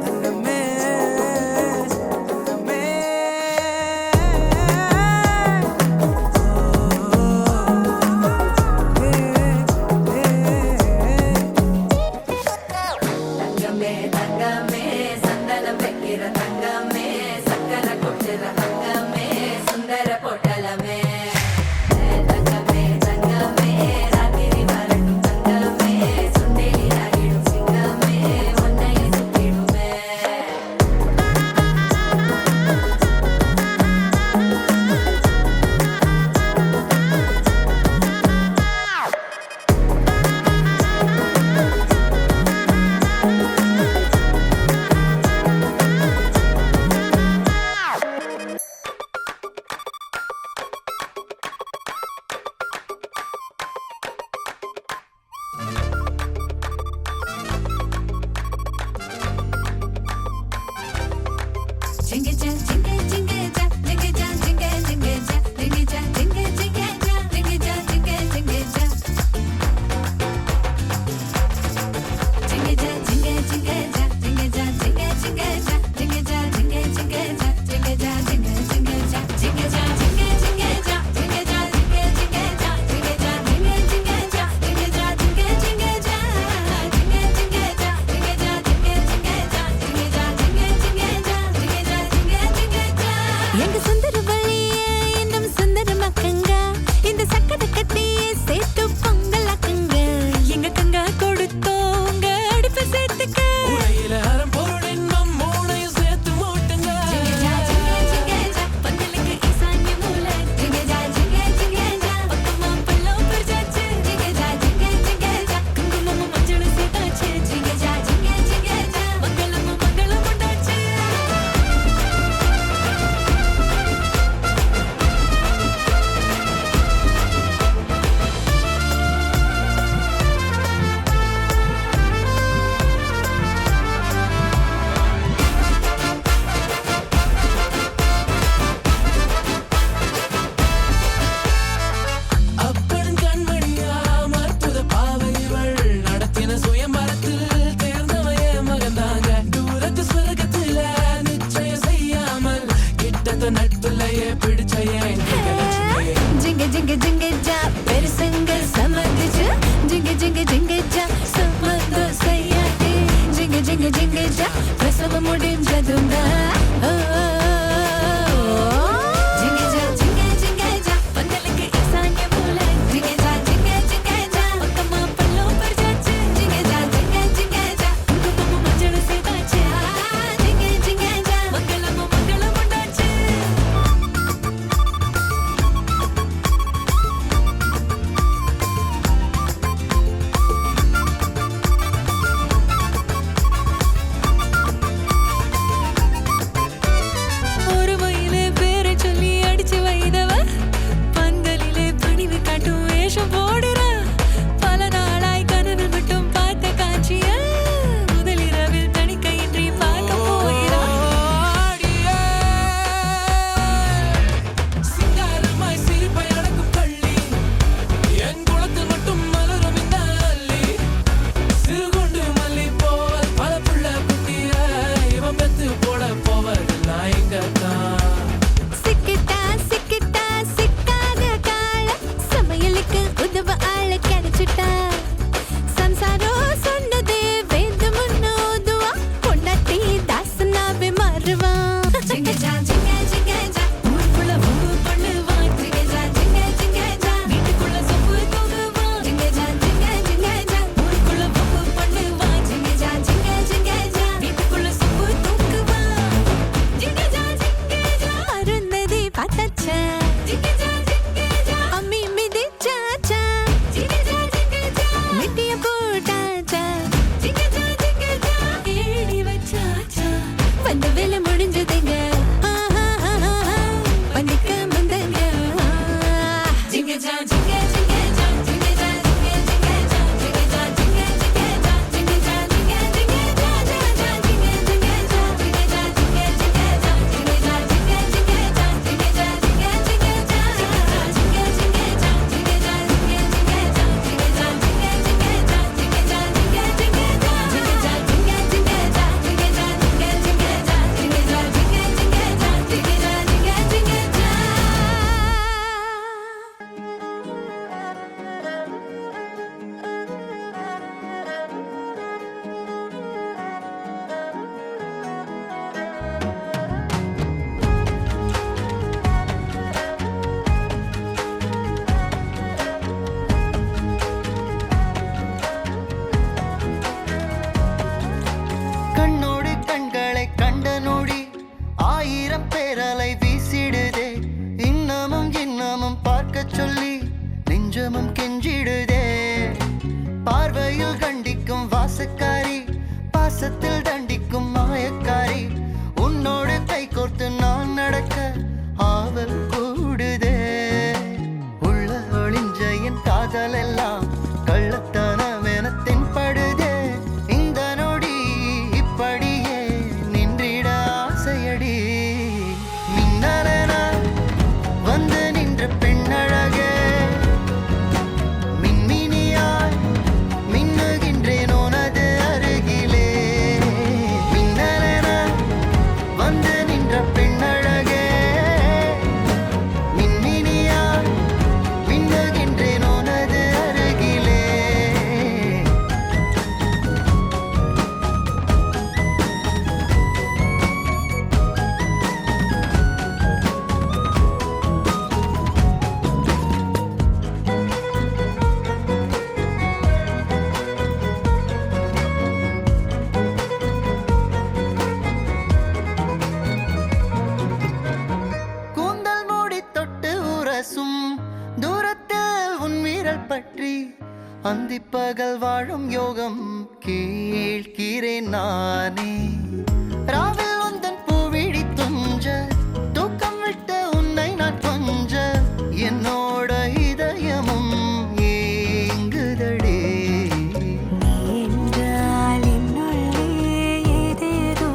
தங்கமே தங்கமே தங்கமே தங்கமே சந்தனம் வைக்கிற தங்கமே சக்கரை கொட்டுற தங்கமே சுந்தர பொட்டலமே தங்கமே தங்கமே ராத்திரி வரட்டும் தங்கமே சுண்டேலி ஆகிடும் சிங்கமே உன்னை சுத்திடுமே Jingle jam, jingle jingle jam, jingle jam, jingle jingle jam, jingle jam, jingle jingle jam, jingle jam, jingle jingle jam. Jingle jam, jingle jingle jam, jingle jam, jingle jingle jam, jingle jam, jingle jingle jam, jingle jam, jingle jingle jam, jingle jam, jingle jingle jam, jingle jam, jingle jingle jam, jingle jam, jingle jingle jam, jingle jam, jingle jingle jam, jingle jingle jam, jingle jam, jingle jingle jam, jingle jam, jingle jingle jam, jingle jam, jingle jam. எங்க சுந்தர வழியே இன்னும் சுந்தரமாக்குங்க இந்த சக்கரை கட்டியே சேர்த்து பொங்கலாக்குங்க எங்க கங்கா கொடுத்தோங்க அடுப்பு சேர்த்துக்க உலகில அறம்பொருள் இன்பம் மூணையும் சேர்த்து மூட்டுங்க பந்தலுக்கு ஈசான்ய மூலை ஜிங்க ஜா ஜிங்க ஜிங்க ஜா பக்கமா பள்ளம் பறிச்சாச்சு ஜிங்க ஜா ஜிங்க ஜிங்க ஜா குங்குமமும் மஞ்சளும் சேர்த்தாச்சு ஜிங்க ஜா ஜிங்க ஜிங்க ஜா மங்களமும் மங்களம் உண்டாச்சு அப்படும் கண்மணியா மற்புத பாவைகள் நடத்தின சுயம்பரத்தில் தேர்ந்தவைய மகந்தாங்க தூரத்து சொர்க்கத்துல நிச்சயம் செய்யாமல் கிட்டத்த நட்புலையே பிடிச்சைய ஜிங்க ஜிங்க ஜிங்க ஜா பெருசங்க சமதிச்சு ஜிங்க ஜிங்க ஜிங்க ஜா சமத செய்யாட்டி ஜிங்க ஜிங்க ஜிங்க ஜா பிரசவம் முடிஞ்சதுங்க ஜிங்க ஜா ஜிங்க ஜிங்க ஜா பந்தலுக்கு ஈசான்ய மூலை ஜிங்க ஜா ஜிங்க ஜிங்க ஜா பக்கமா பள்ளம் பறிச்சாச்சு ஜிங்க ஜா ஜிங்க ஜிங்க ஜா குங்குமமும் மஞ்சளும் சேர்த்தாச்சு ஜிங்க ஜிங்க ஜா மங்களமும் மங்களம் உண்டாச்சு ஒரு வயலே பேரை சொல்லி அடிச்சு வைதவ பந்தலிலே பணிவு காட்டும் வேஷம் போடுற பல நாளாய் கனவில் மட்டும் பார்த்த காட்சிய முதலிரவில் தணிக்கையின்றி பார்க்க போகிறா சிங்காரமாய் சிரிப்பை அடக்கும் கள்ளி என் குளத்தில் மட்டும் மலரும் இந்த அள்ளி சிறுகுண்டு மல்லி போவல் பல புள்ள குட்டிய இவன் பெத்து போட போவதெல்லாம் இங்கத்தான் சிக்கிட்டா சிக்கிட்டா சிக்காத கால சமையலுக்கு உதவ ஆள கிடைச்சிட்டா சம்சாரம் சொன்னதே வேத முன்னோதுவா பொண்டாட்டி தாசனாவே மாறுவா ஜிங்க ஜா ஜிங்க ஜிங்க ஜா ஊருக்குள்ள வம்பு பண்ணுவா ஜிங்க ஜா ஜிங்க ஜிங்க ஜா வீட்டுக்குள்ள சொப்பு தூங்குவா ஜிங்க ஜா ஜிங்க ஜிங்க ஜா ஊருக்குள்ள வம்பு பண்ணுவா ஜிங்க ஜா ஜிங்க ஜிங்க ஜா வீட்டுக்குள்ள சொப்பு தூங்குவா ஜிங்க ஜா ஜிங்க ஜா அருந்ததி பார்த்தாச்சா ஜிங்க ஜா ஜிங்க ஜா அம்மி மிதிச்சாச்சா ஜிங்க ஜா ஜிங்க ஜா மிட்டிய போட்டாச்சா ஜிங்க ஜா ஜிங்க ஜா ஏடி வச்சாச்சா வந்த வேலை முடிஞ்சதுங்க பண்டிகை அந்திப்பகல் வாழும் யோகம் கேட்கிறேன் நானே. ராவில் உந்தன் பூவிழி துஞ்ச தூக்கம் விட்ட உன்னை நான் கொஞ்ச என்னோட இதயமும் ஏங்குதடே. நீ என்றால் என்னுள்ளே ஏதேதோ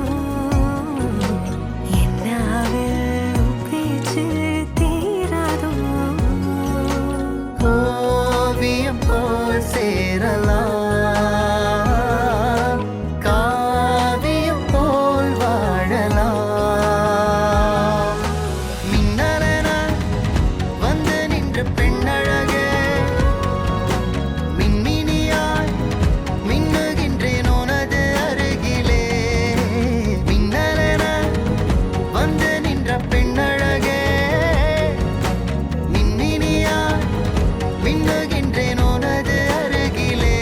என்னாவில் பேச்சு தீராதோ. ஓவியம் போல் சேரலாம், காவியம் போல் வாழலாம். மின்னலென வந்து நின்ற பெண்ணழகே, மின்மினியாய் மின்னுகின்றேன் உனது அருகிலே. மின்னலென வந்து நின்ற பெண்ணழகே, மின்மினியாய் மின்னுகின்றேன் உனது அருகிலே.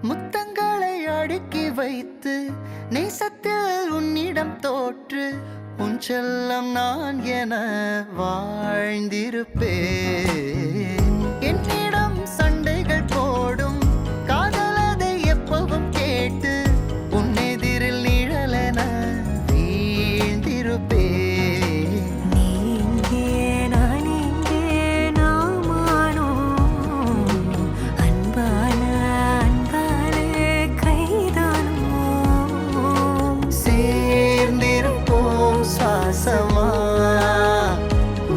முத்தங்களை அடுக்கி வைத்து நேசத்தில் உன்னிடம் தோற்று உன் செல்லம் நான் என வாழ்ந்திருப்பேன். என்னிடம் சண்டைகள் போடும் காதலதை எப்பவும் கேட்டு உன் எதிரில் நிழலென வீழ்ந்திருப்பேன். நீ இங்கே நான் இங்கே நாமானோ அன்பான அன்பாலே கைதானோ. சேர்ந்திருப்போம் சுவாசமா,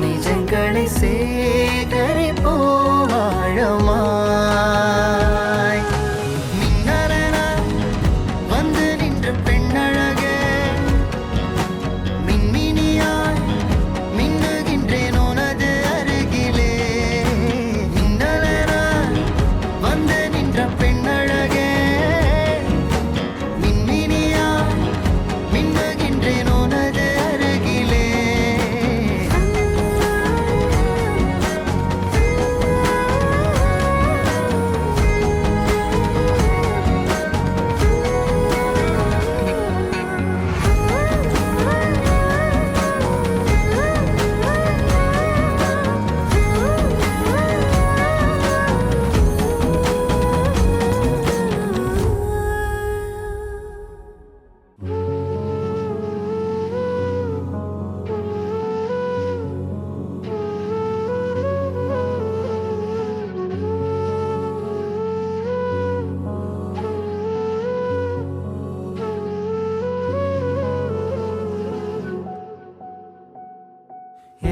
நிஜங்களை சேகரிப்போம் ஆழமாய். மின்னலென வந்து நின்ற பெண்ணழகே, மின்மினியாய் மின்னுகின்றேன் உனது அருகிலே. மின்னலென வந்து நின்ற பெண்ணழகே, மின்மினியாய் மின்னுகின்றேன் உனது அருகிலே.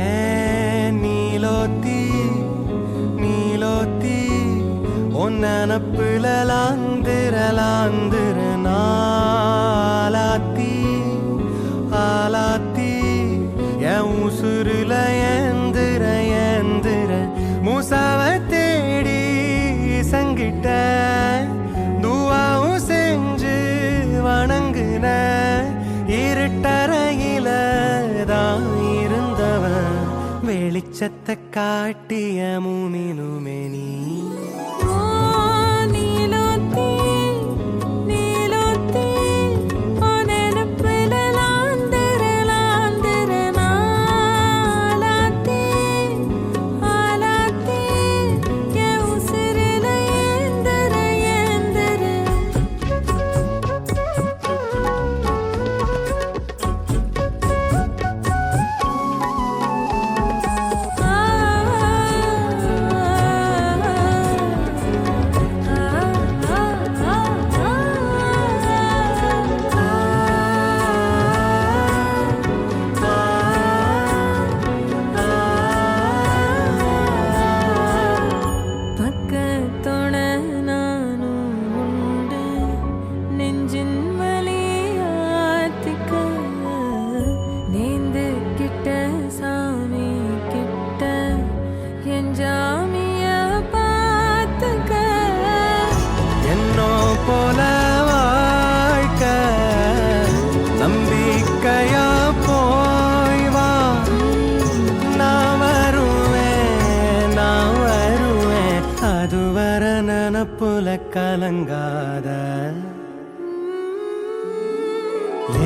ஏன் நீலோத்தி நீலோத்தி உன் நினப்புல லாந்திர நாளாத்தி ஆலாத்தி என் உசுருல ஏந்திர மூசாவை தேடி சங்கிட்ட துவாவும் செஞ்சு வணங்குன இருட்டறையில தான் இருந்தவன் வெளிச்சத்தை காட்டிய மூமினுமே நீ. நீலோத்தி நீலோத்தி ஓனனப்புல லாந்திர நாளாத்தி ஆலாத்தி என் உசுருல ஏந்திர நினப்புல கலங்காத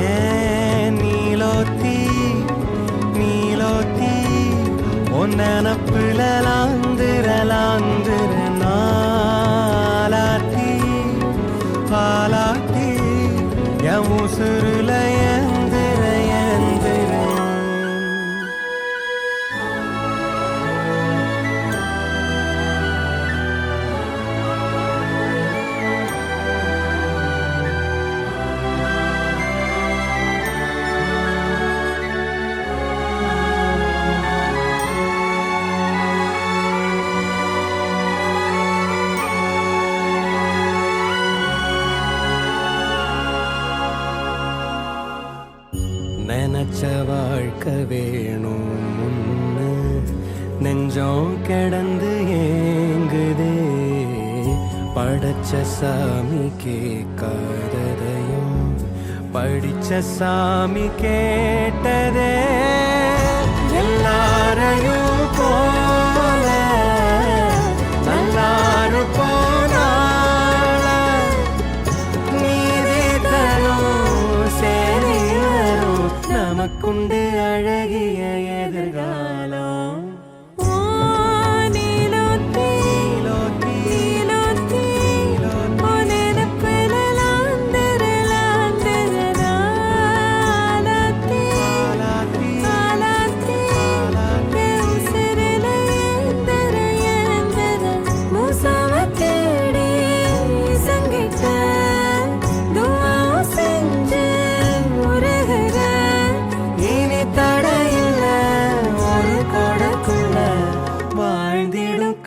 ஏன் நீலோத்தி நீலோத்தி உன் நினப்புல லாந்திர நாலாத்தி பாலாத்தி என் உசுருல ஏந்திர நினைச்ச வாழ்க்கை வேணும் முன்னு நெஞ்சம் கிடந்து ஏங்குதே படைச்ச சாமி கேட்காததையும் படிச்ச சாமி கேட்டதே எல்லாரையும் போல நல்லாரு போனால நீதி தரும் சரி வரும் நமக்குண்டு அழகிய எதிர்காலம்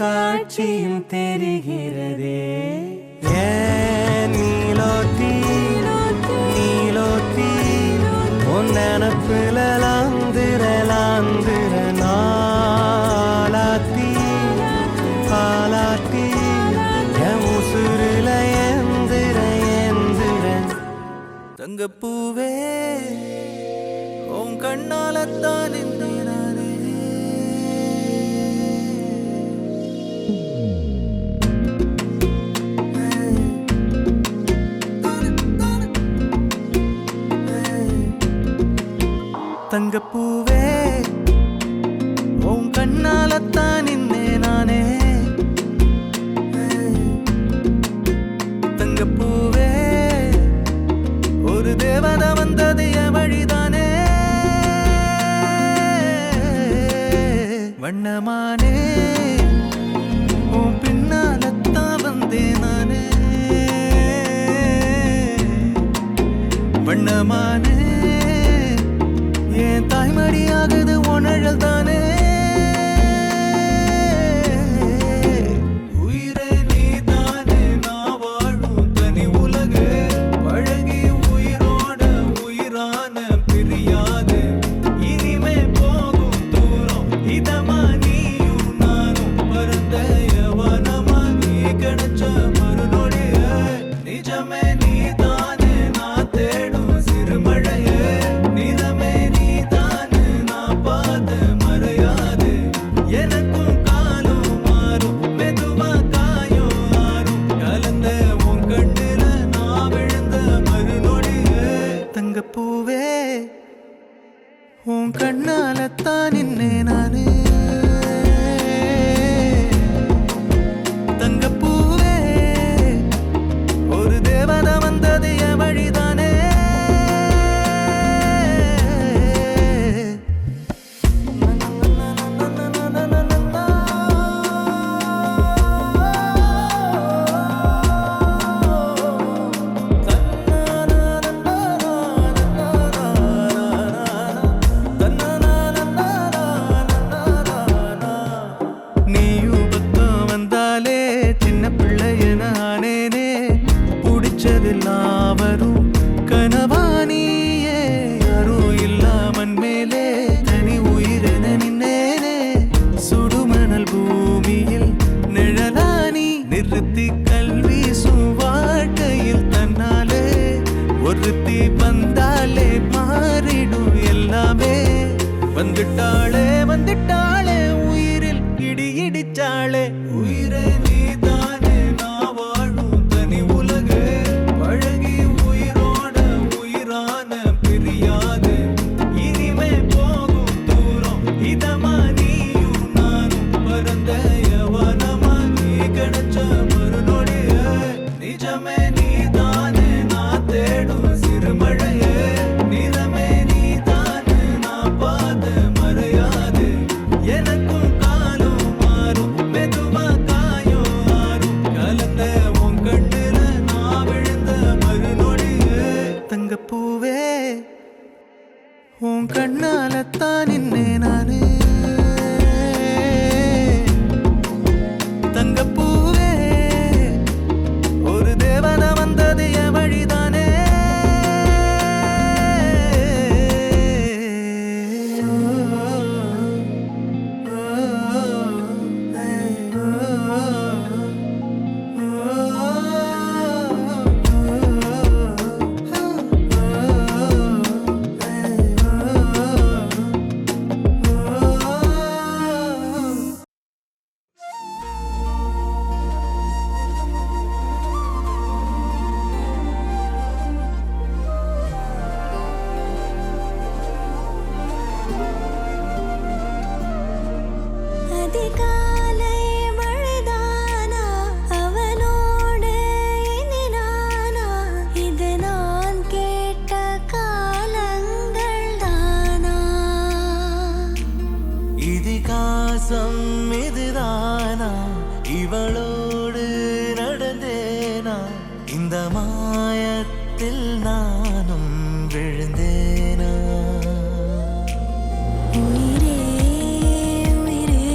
காட்சியும் தெரிகிறதே ஏன் நீலோத்தி நீலோத்தி உன் நினப்புல லாந்திர நாலாத்தி பாலாத்தி என் உசுருல ஏந்திர தங்கப்பூவே உன் கண்ணாலத்தான் நானே தங்கப்பூவே உன் கண்ணாலத்தான் நானே தங்கப்பூவே ஒரு தேவதை வந்தது என் வழிதானே வண்ணமானே உன் பின்னாலத்தான் வந்தேன் நானே வண்ணமானே என் தாய்மடியாகுது உணழல் தானே உயிரே நீ தானே நான் வாழும் தனி உலகு பழகி உயிரோட உயிரான பிரியாது இனிமே போகும் தூரம் இதமா நீயும் நானும் பரந்த யவனமா நீ கிடைச்ச மறுநொடிய நிஜமே நீ தானே நான் தேடும் சிறுமழையே நிறமே நீ தானே நான் பார்த்த அதிகாலை மழைதானா அவனோடு இனி நானா இது நான் கேட்ட காலங்கள் தானா இதிகாசம் இதுதானா இவளோடு நடந்தேனா இந்த மாயத்தில் நானும் விழுந்தேனா உயிரே உயிரே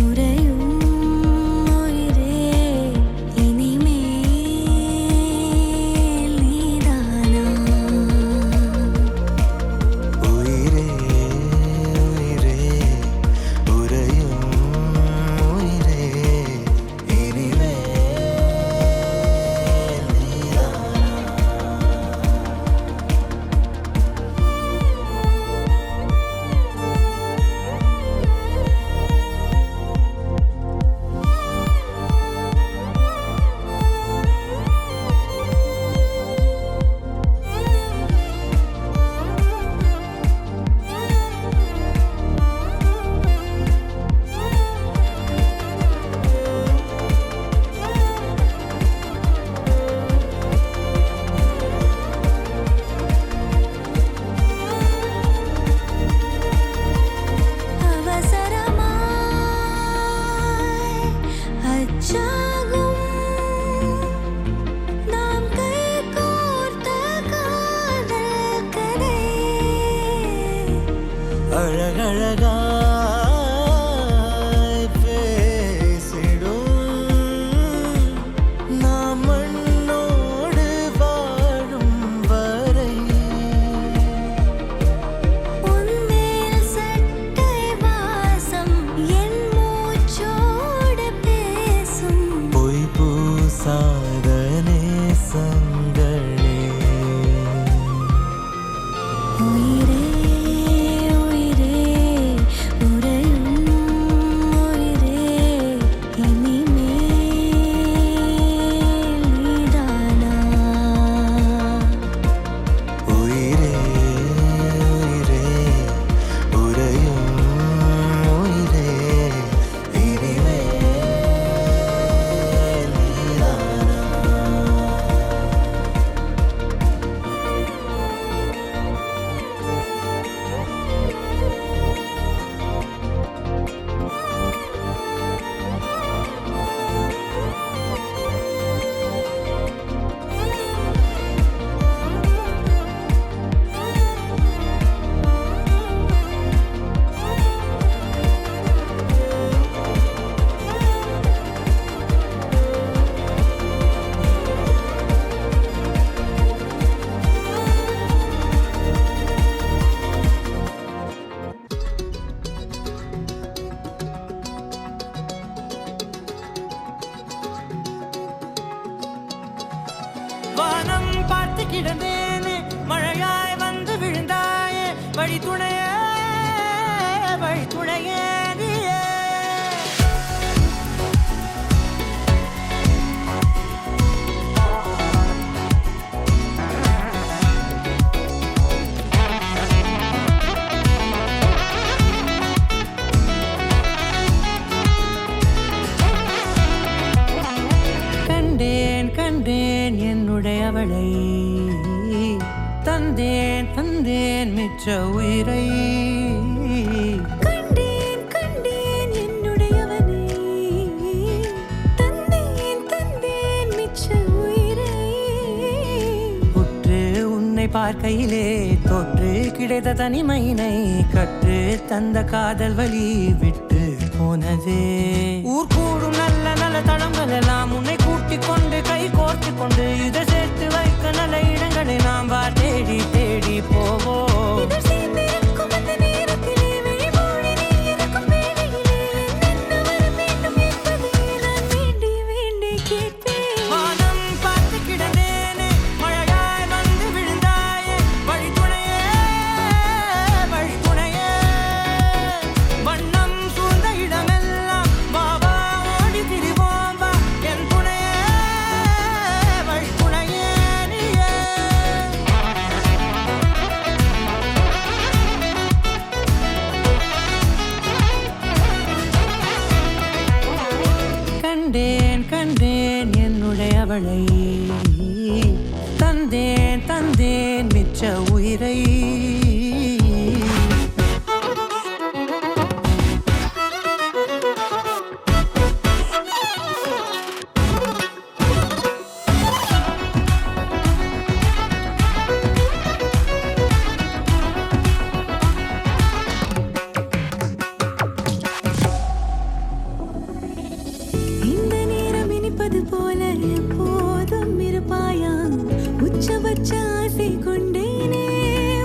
உறையும் உயிரே இனிமேல் நீதானா உயிரே உயிரே உறையும் உயிரே இனிமேல் நீதானா அவசரமாய் அச்சாகும் நாம் கைகோர்த்த காதல் கதை அழகழகாய் பேசிடும் நாம் மண்ணோடு வாழும் வரை உன்மேல் சட்டை வாசம் என் மூச்சோடு பேசும் பொய் பூசாத நேசங்களே உயிரே உயிரே உறையும் உயிரே இனிமேல் நீதானா உயிரே உயிரே உறையும் உயிரே இனிமேல் நீதானா வானம் பார்த்து கிடந்தேனே மழையாய் வந்து விழுந்தாயே வழி துணையே நீயே கண்டேன் கண்டேன் என்னுடையவளை தந்தேன் தந்தேன் மிச்ச உயிரை கண்டேன் கண்டேன் என்னுடையவனை தந்தேன் தந்தேன் மிச்ச உயிரை உற்று உன்னை பார்க்கையிலே தொற்று கிடைத்த தனிமையினை கற்று தந்த காதல் வழி விட்டு போனதே ஊர் கூடும் நல்ல நல்ல தளங்கள் எல்லாம் உன்னை கூட்டிக் கொண்டு கை கோர்த்து கொண்டு இதை சேர்த்து வைக்க நல்ல இடங்களை நாம் வா தேடி தேடி போவோம் இதழ் சேர்ந்திருக்கும் அந்த நேரத்திலே விழிமூடி நீ இருக்கும் வேளையிலே என்ன வர வேண்டும் என்பதை நான் வேண்டி வேண்டி கேட்பேன் வானம் பார்த்து கிடந்தேனே மழையாய் வந்து விழுந்தாயே வழி துணையே வண்ணம் சூழ்ந்த இடமெல்லாம் வா வா ஓடி திரிவோம் வா என் துணையே வழி துணையே அவளை தந்தேன் தந்தேன் மிச்ச உயிரை இந்த நேரம் இனிப்பது போல எப்போதும் இருப்பாயா உச்சபட்ச ஆசை கொண்டேனே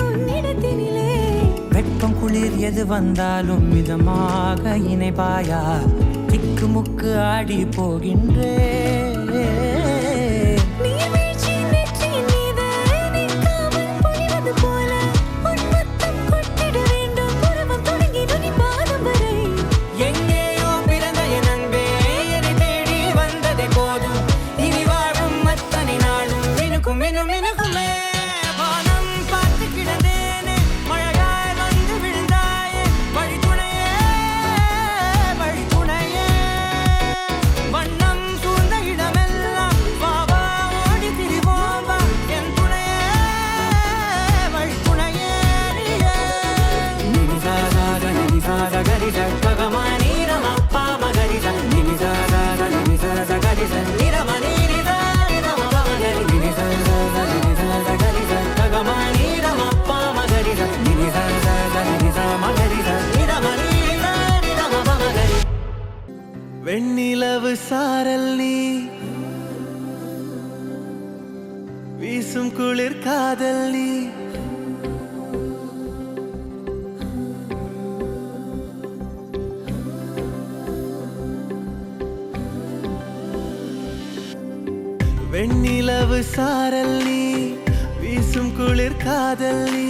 உன்னிடத்தினிலே வெப்பம் குளிர் எது வந்தாலும் மிதமாக இணைப்பாயா திக்கு முக்கு ஆடி போகின்றே நீர்வீழ்ச்சி நெற்றியின் மீது நிற்காமல் பொழிவது போல உன் முத்தம் கொட்டிட வேண்டும் பருவம் தொடங்கி நுனி பாதம் வரை எங்கேயோ பிறந்த என் அன்பே என்னை தேடி வந்ததே போதும் இனி வாழும் அத்தனை நாளும் மினுக்கும் மினுக்குமே வானம் பார்த்து கிடந்தேனே மழையாய் வந்து விழுந்தாயே வழித்துணையே வழித்துணையே வண்ணம் சூழ்ந்த இடமெல்லாம் வாவா ஓடி திரிவோம் வா என் துணையே வழித்துணையே நினிசாக நினிசாக கரிச ககமானி ரமப்பா மகரிச நினிசாக நினிசாக கரிச நிரமணி நிதா நிரமபா மகரி நினிசாக கரிச ககமானி ரமப்பா மகரிச நினிசாக நினிசா மகரிச நிரமணி நிதா நிரமபா மகரி வெண்ணிலவு சாரல் நீ வீசும் குளிர் காதல் நீ வெண்ணிலவு சாரல் நீ வீசும் குளிர் காதல் நீ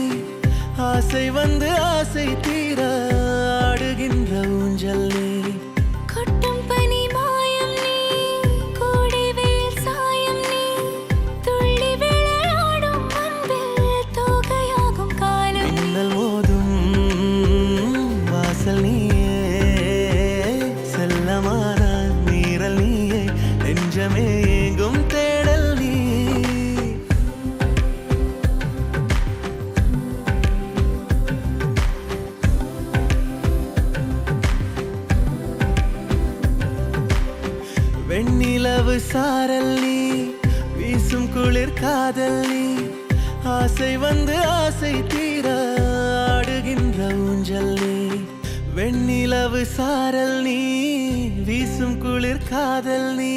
ஆசை வந்து ஆசை தீர ஆடுகின்ற ஊஞ்சல் நீ கொட்டும் பனி மாயம் நீ கோடை வெயில் சாயம் நீ துள்ளி விளையாடும் அன்பில் தோகையாகும் காலம் நீ மின்னல் மோதும் வாசல் நீயே செல்லமான நீரல் நீயே நெஞ்சமே எங்கும் தேடல் நீ வெண்ணிலவு சாரல் நீ வீசும் குளிர் காதல் நீ ஆசை வந்து ஆசை தீர ஆடுகின்ற ஊஞ்சல் நீ வெண்ணிலவு சாரல் நீ வீசும் குளிர் காதல் நீ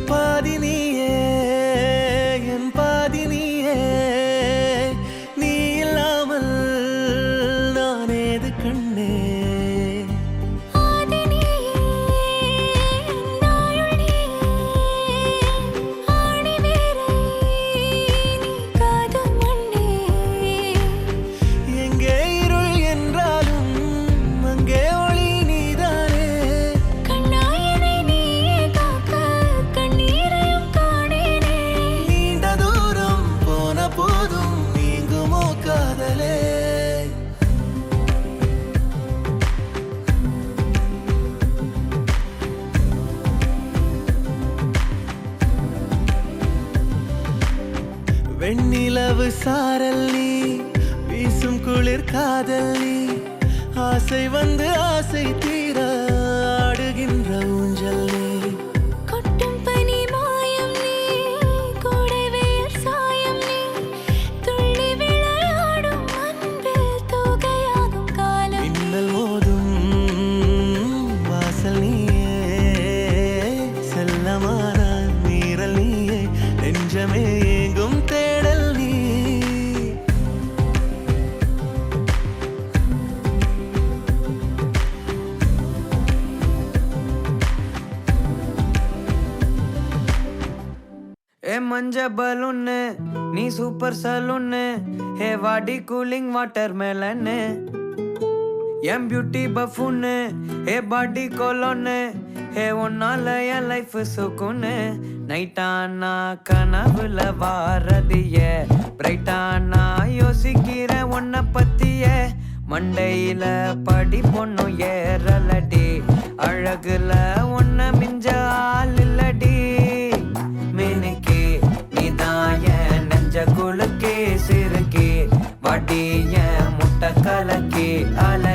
பாதி நீயே என் பாதி நீயே நீ இல்லாமல் நான் ஏது கண்ணே ஆதி நீயே நாயுள் நீயே ஆணி வேரை நீ காதும் மண்ணே எங்கே இருள் என்றாலும் அங்கே ஒளி நீதானே கண்ணாயனை நீயே காக்க கண்ணீரையும் காணேனே நீண்ட தூரம் போன போதும் நீங்குமோ காதலே வெண்ணிலவு சாரல் நீ வீசும் குளிர் காதல் நீ ஆசை வந்து ஆசை தீர ஆடுகின்ற ஊஞ்சல் நீ கொட்டும் பனி மாயம் நீ கோடை வெயில் சாயம் நீ துள்ளி விளையாடும் அன்பில் தோகையாகும் காலம் நீ மின்னல் மோதும் வாசல் நீயே செல்லமான நீரல் நீயே நெஞ்சமே எங்கும் தேடல் நீ பலூன்னு நீ சூப்பர் சலூன்னு ஹே வாடி கூலிங் வாட்டர் மேலன்னு என் பியூட்டி பஃபுன்னு ஹே பாடி கொலோன்னு ஹே ஒன்னால என் லைஃப் சுக்குன்னு நைட்டானா கனவுல வாரதிய பிரைட்டானா யோசிக்கிற உன்னை பத்திய மண்டையில படி பொண்ணு ஏறலடி அழகுல உன்னை மிஞ்ச ஆள் இல்லடி மினுக்கே நீதான் என் நெஞ்ச குலுக்கே சிறுக்கே வடிய முட்டை கலக்கே அல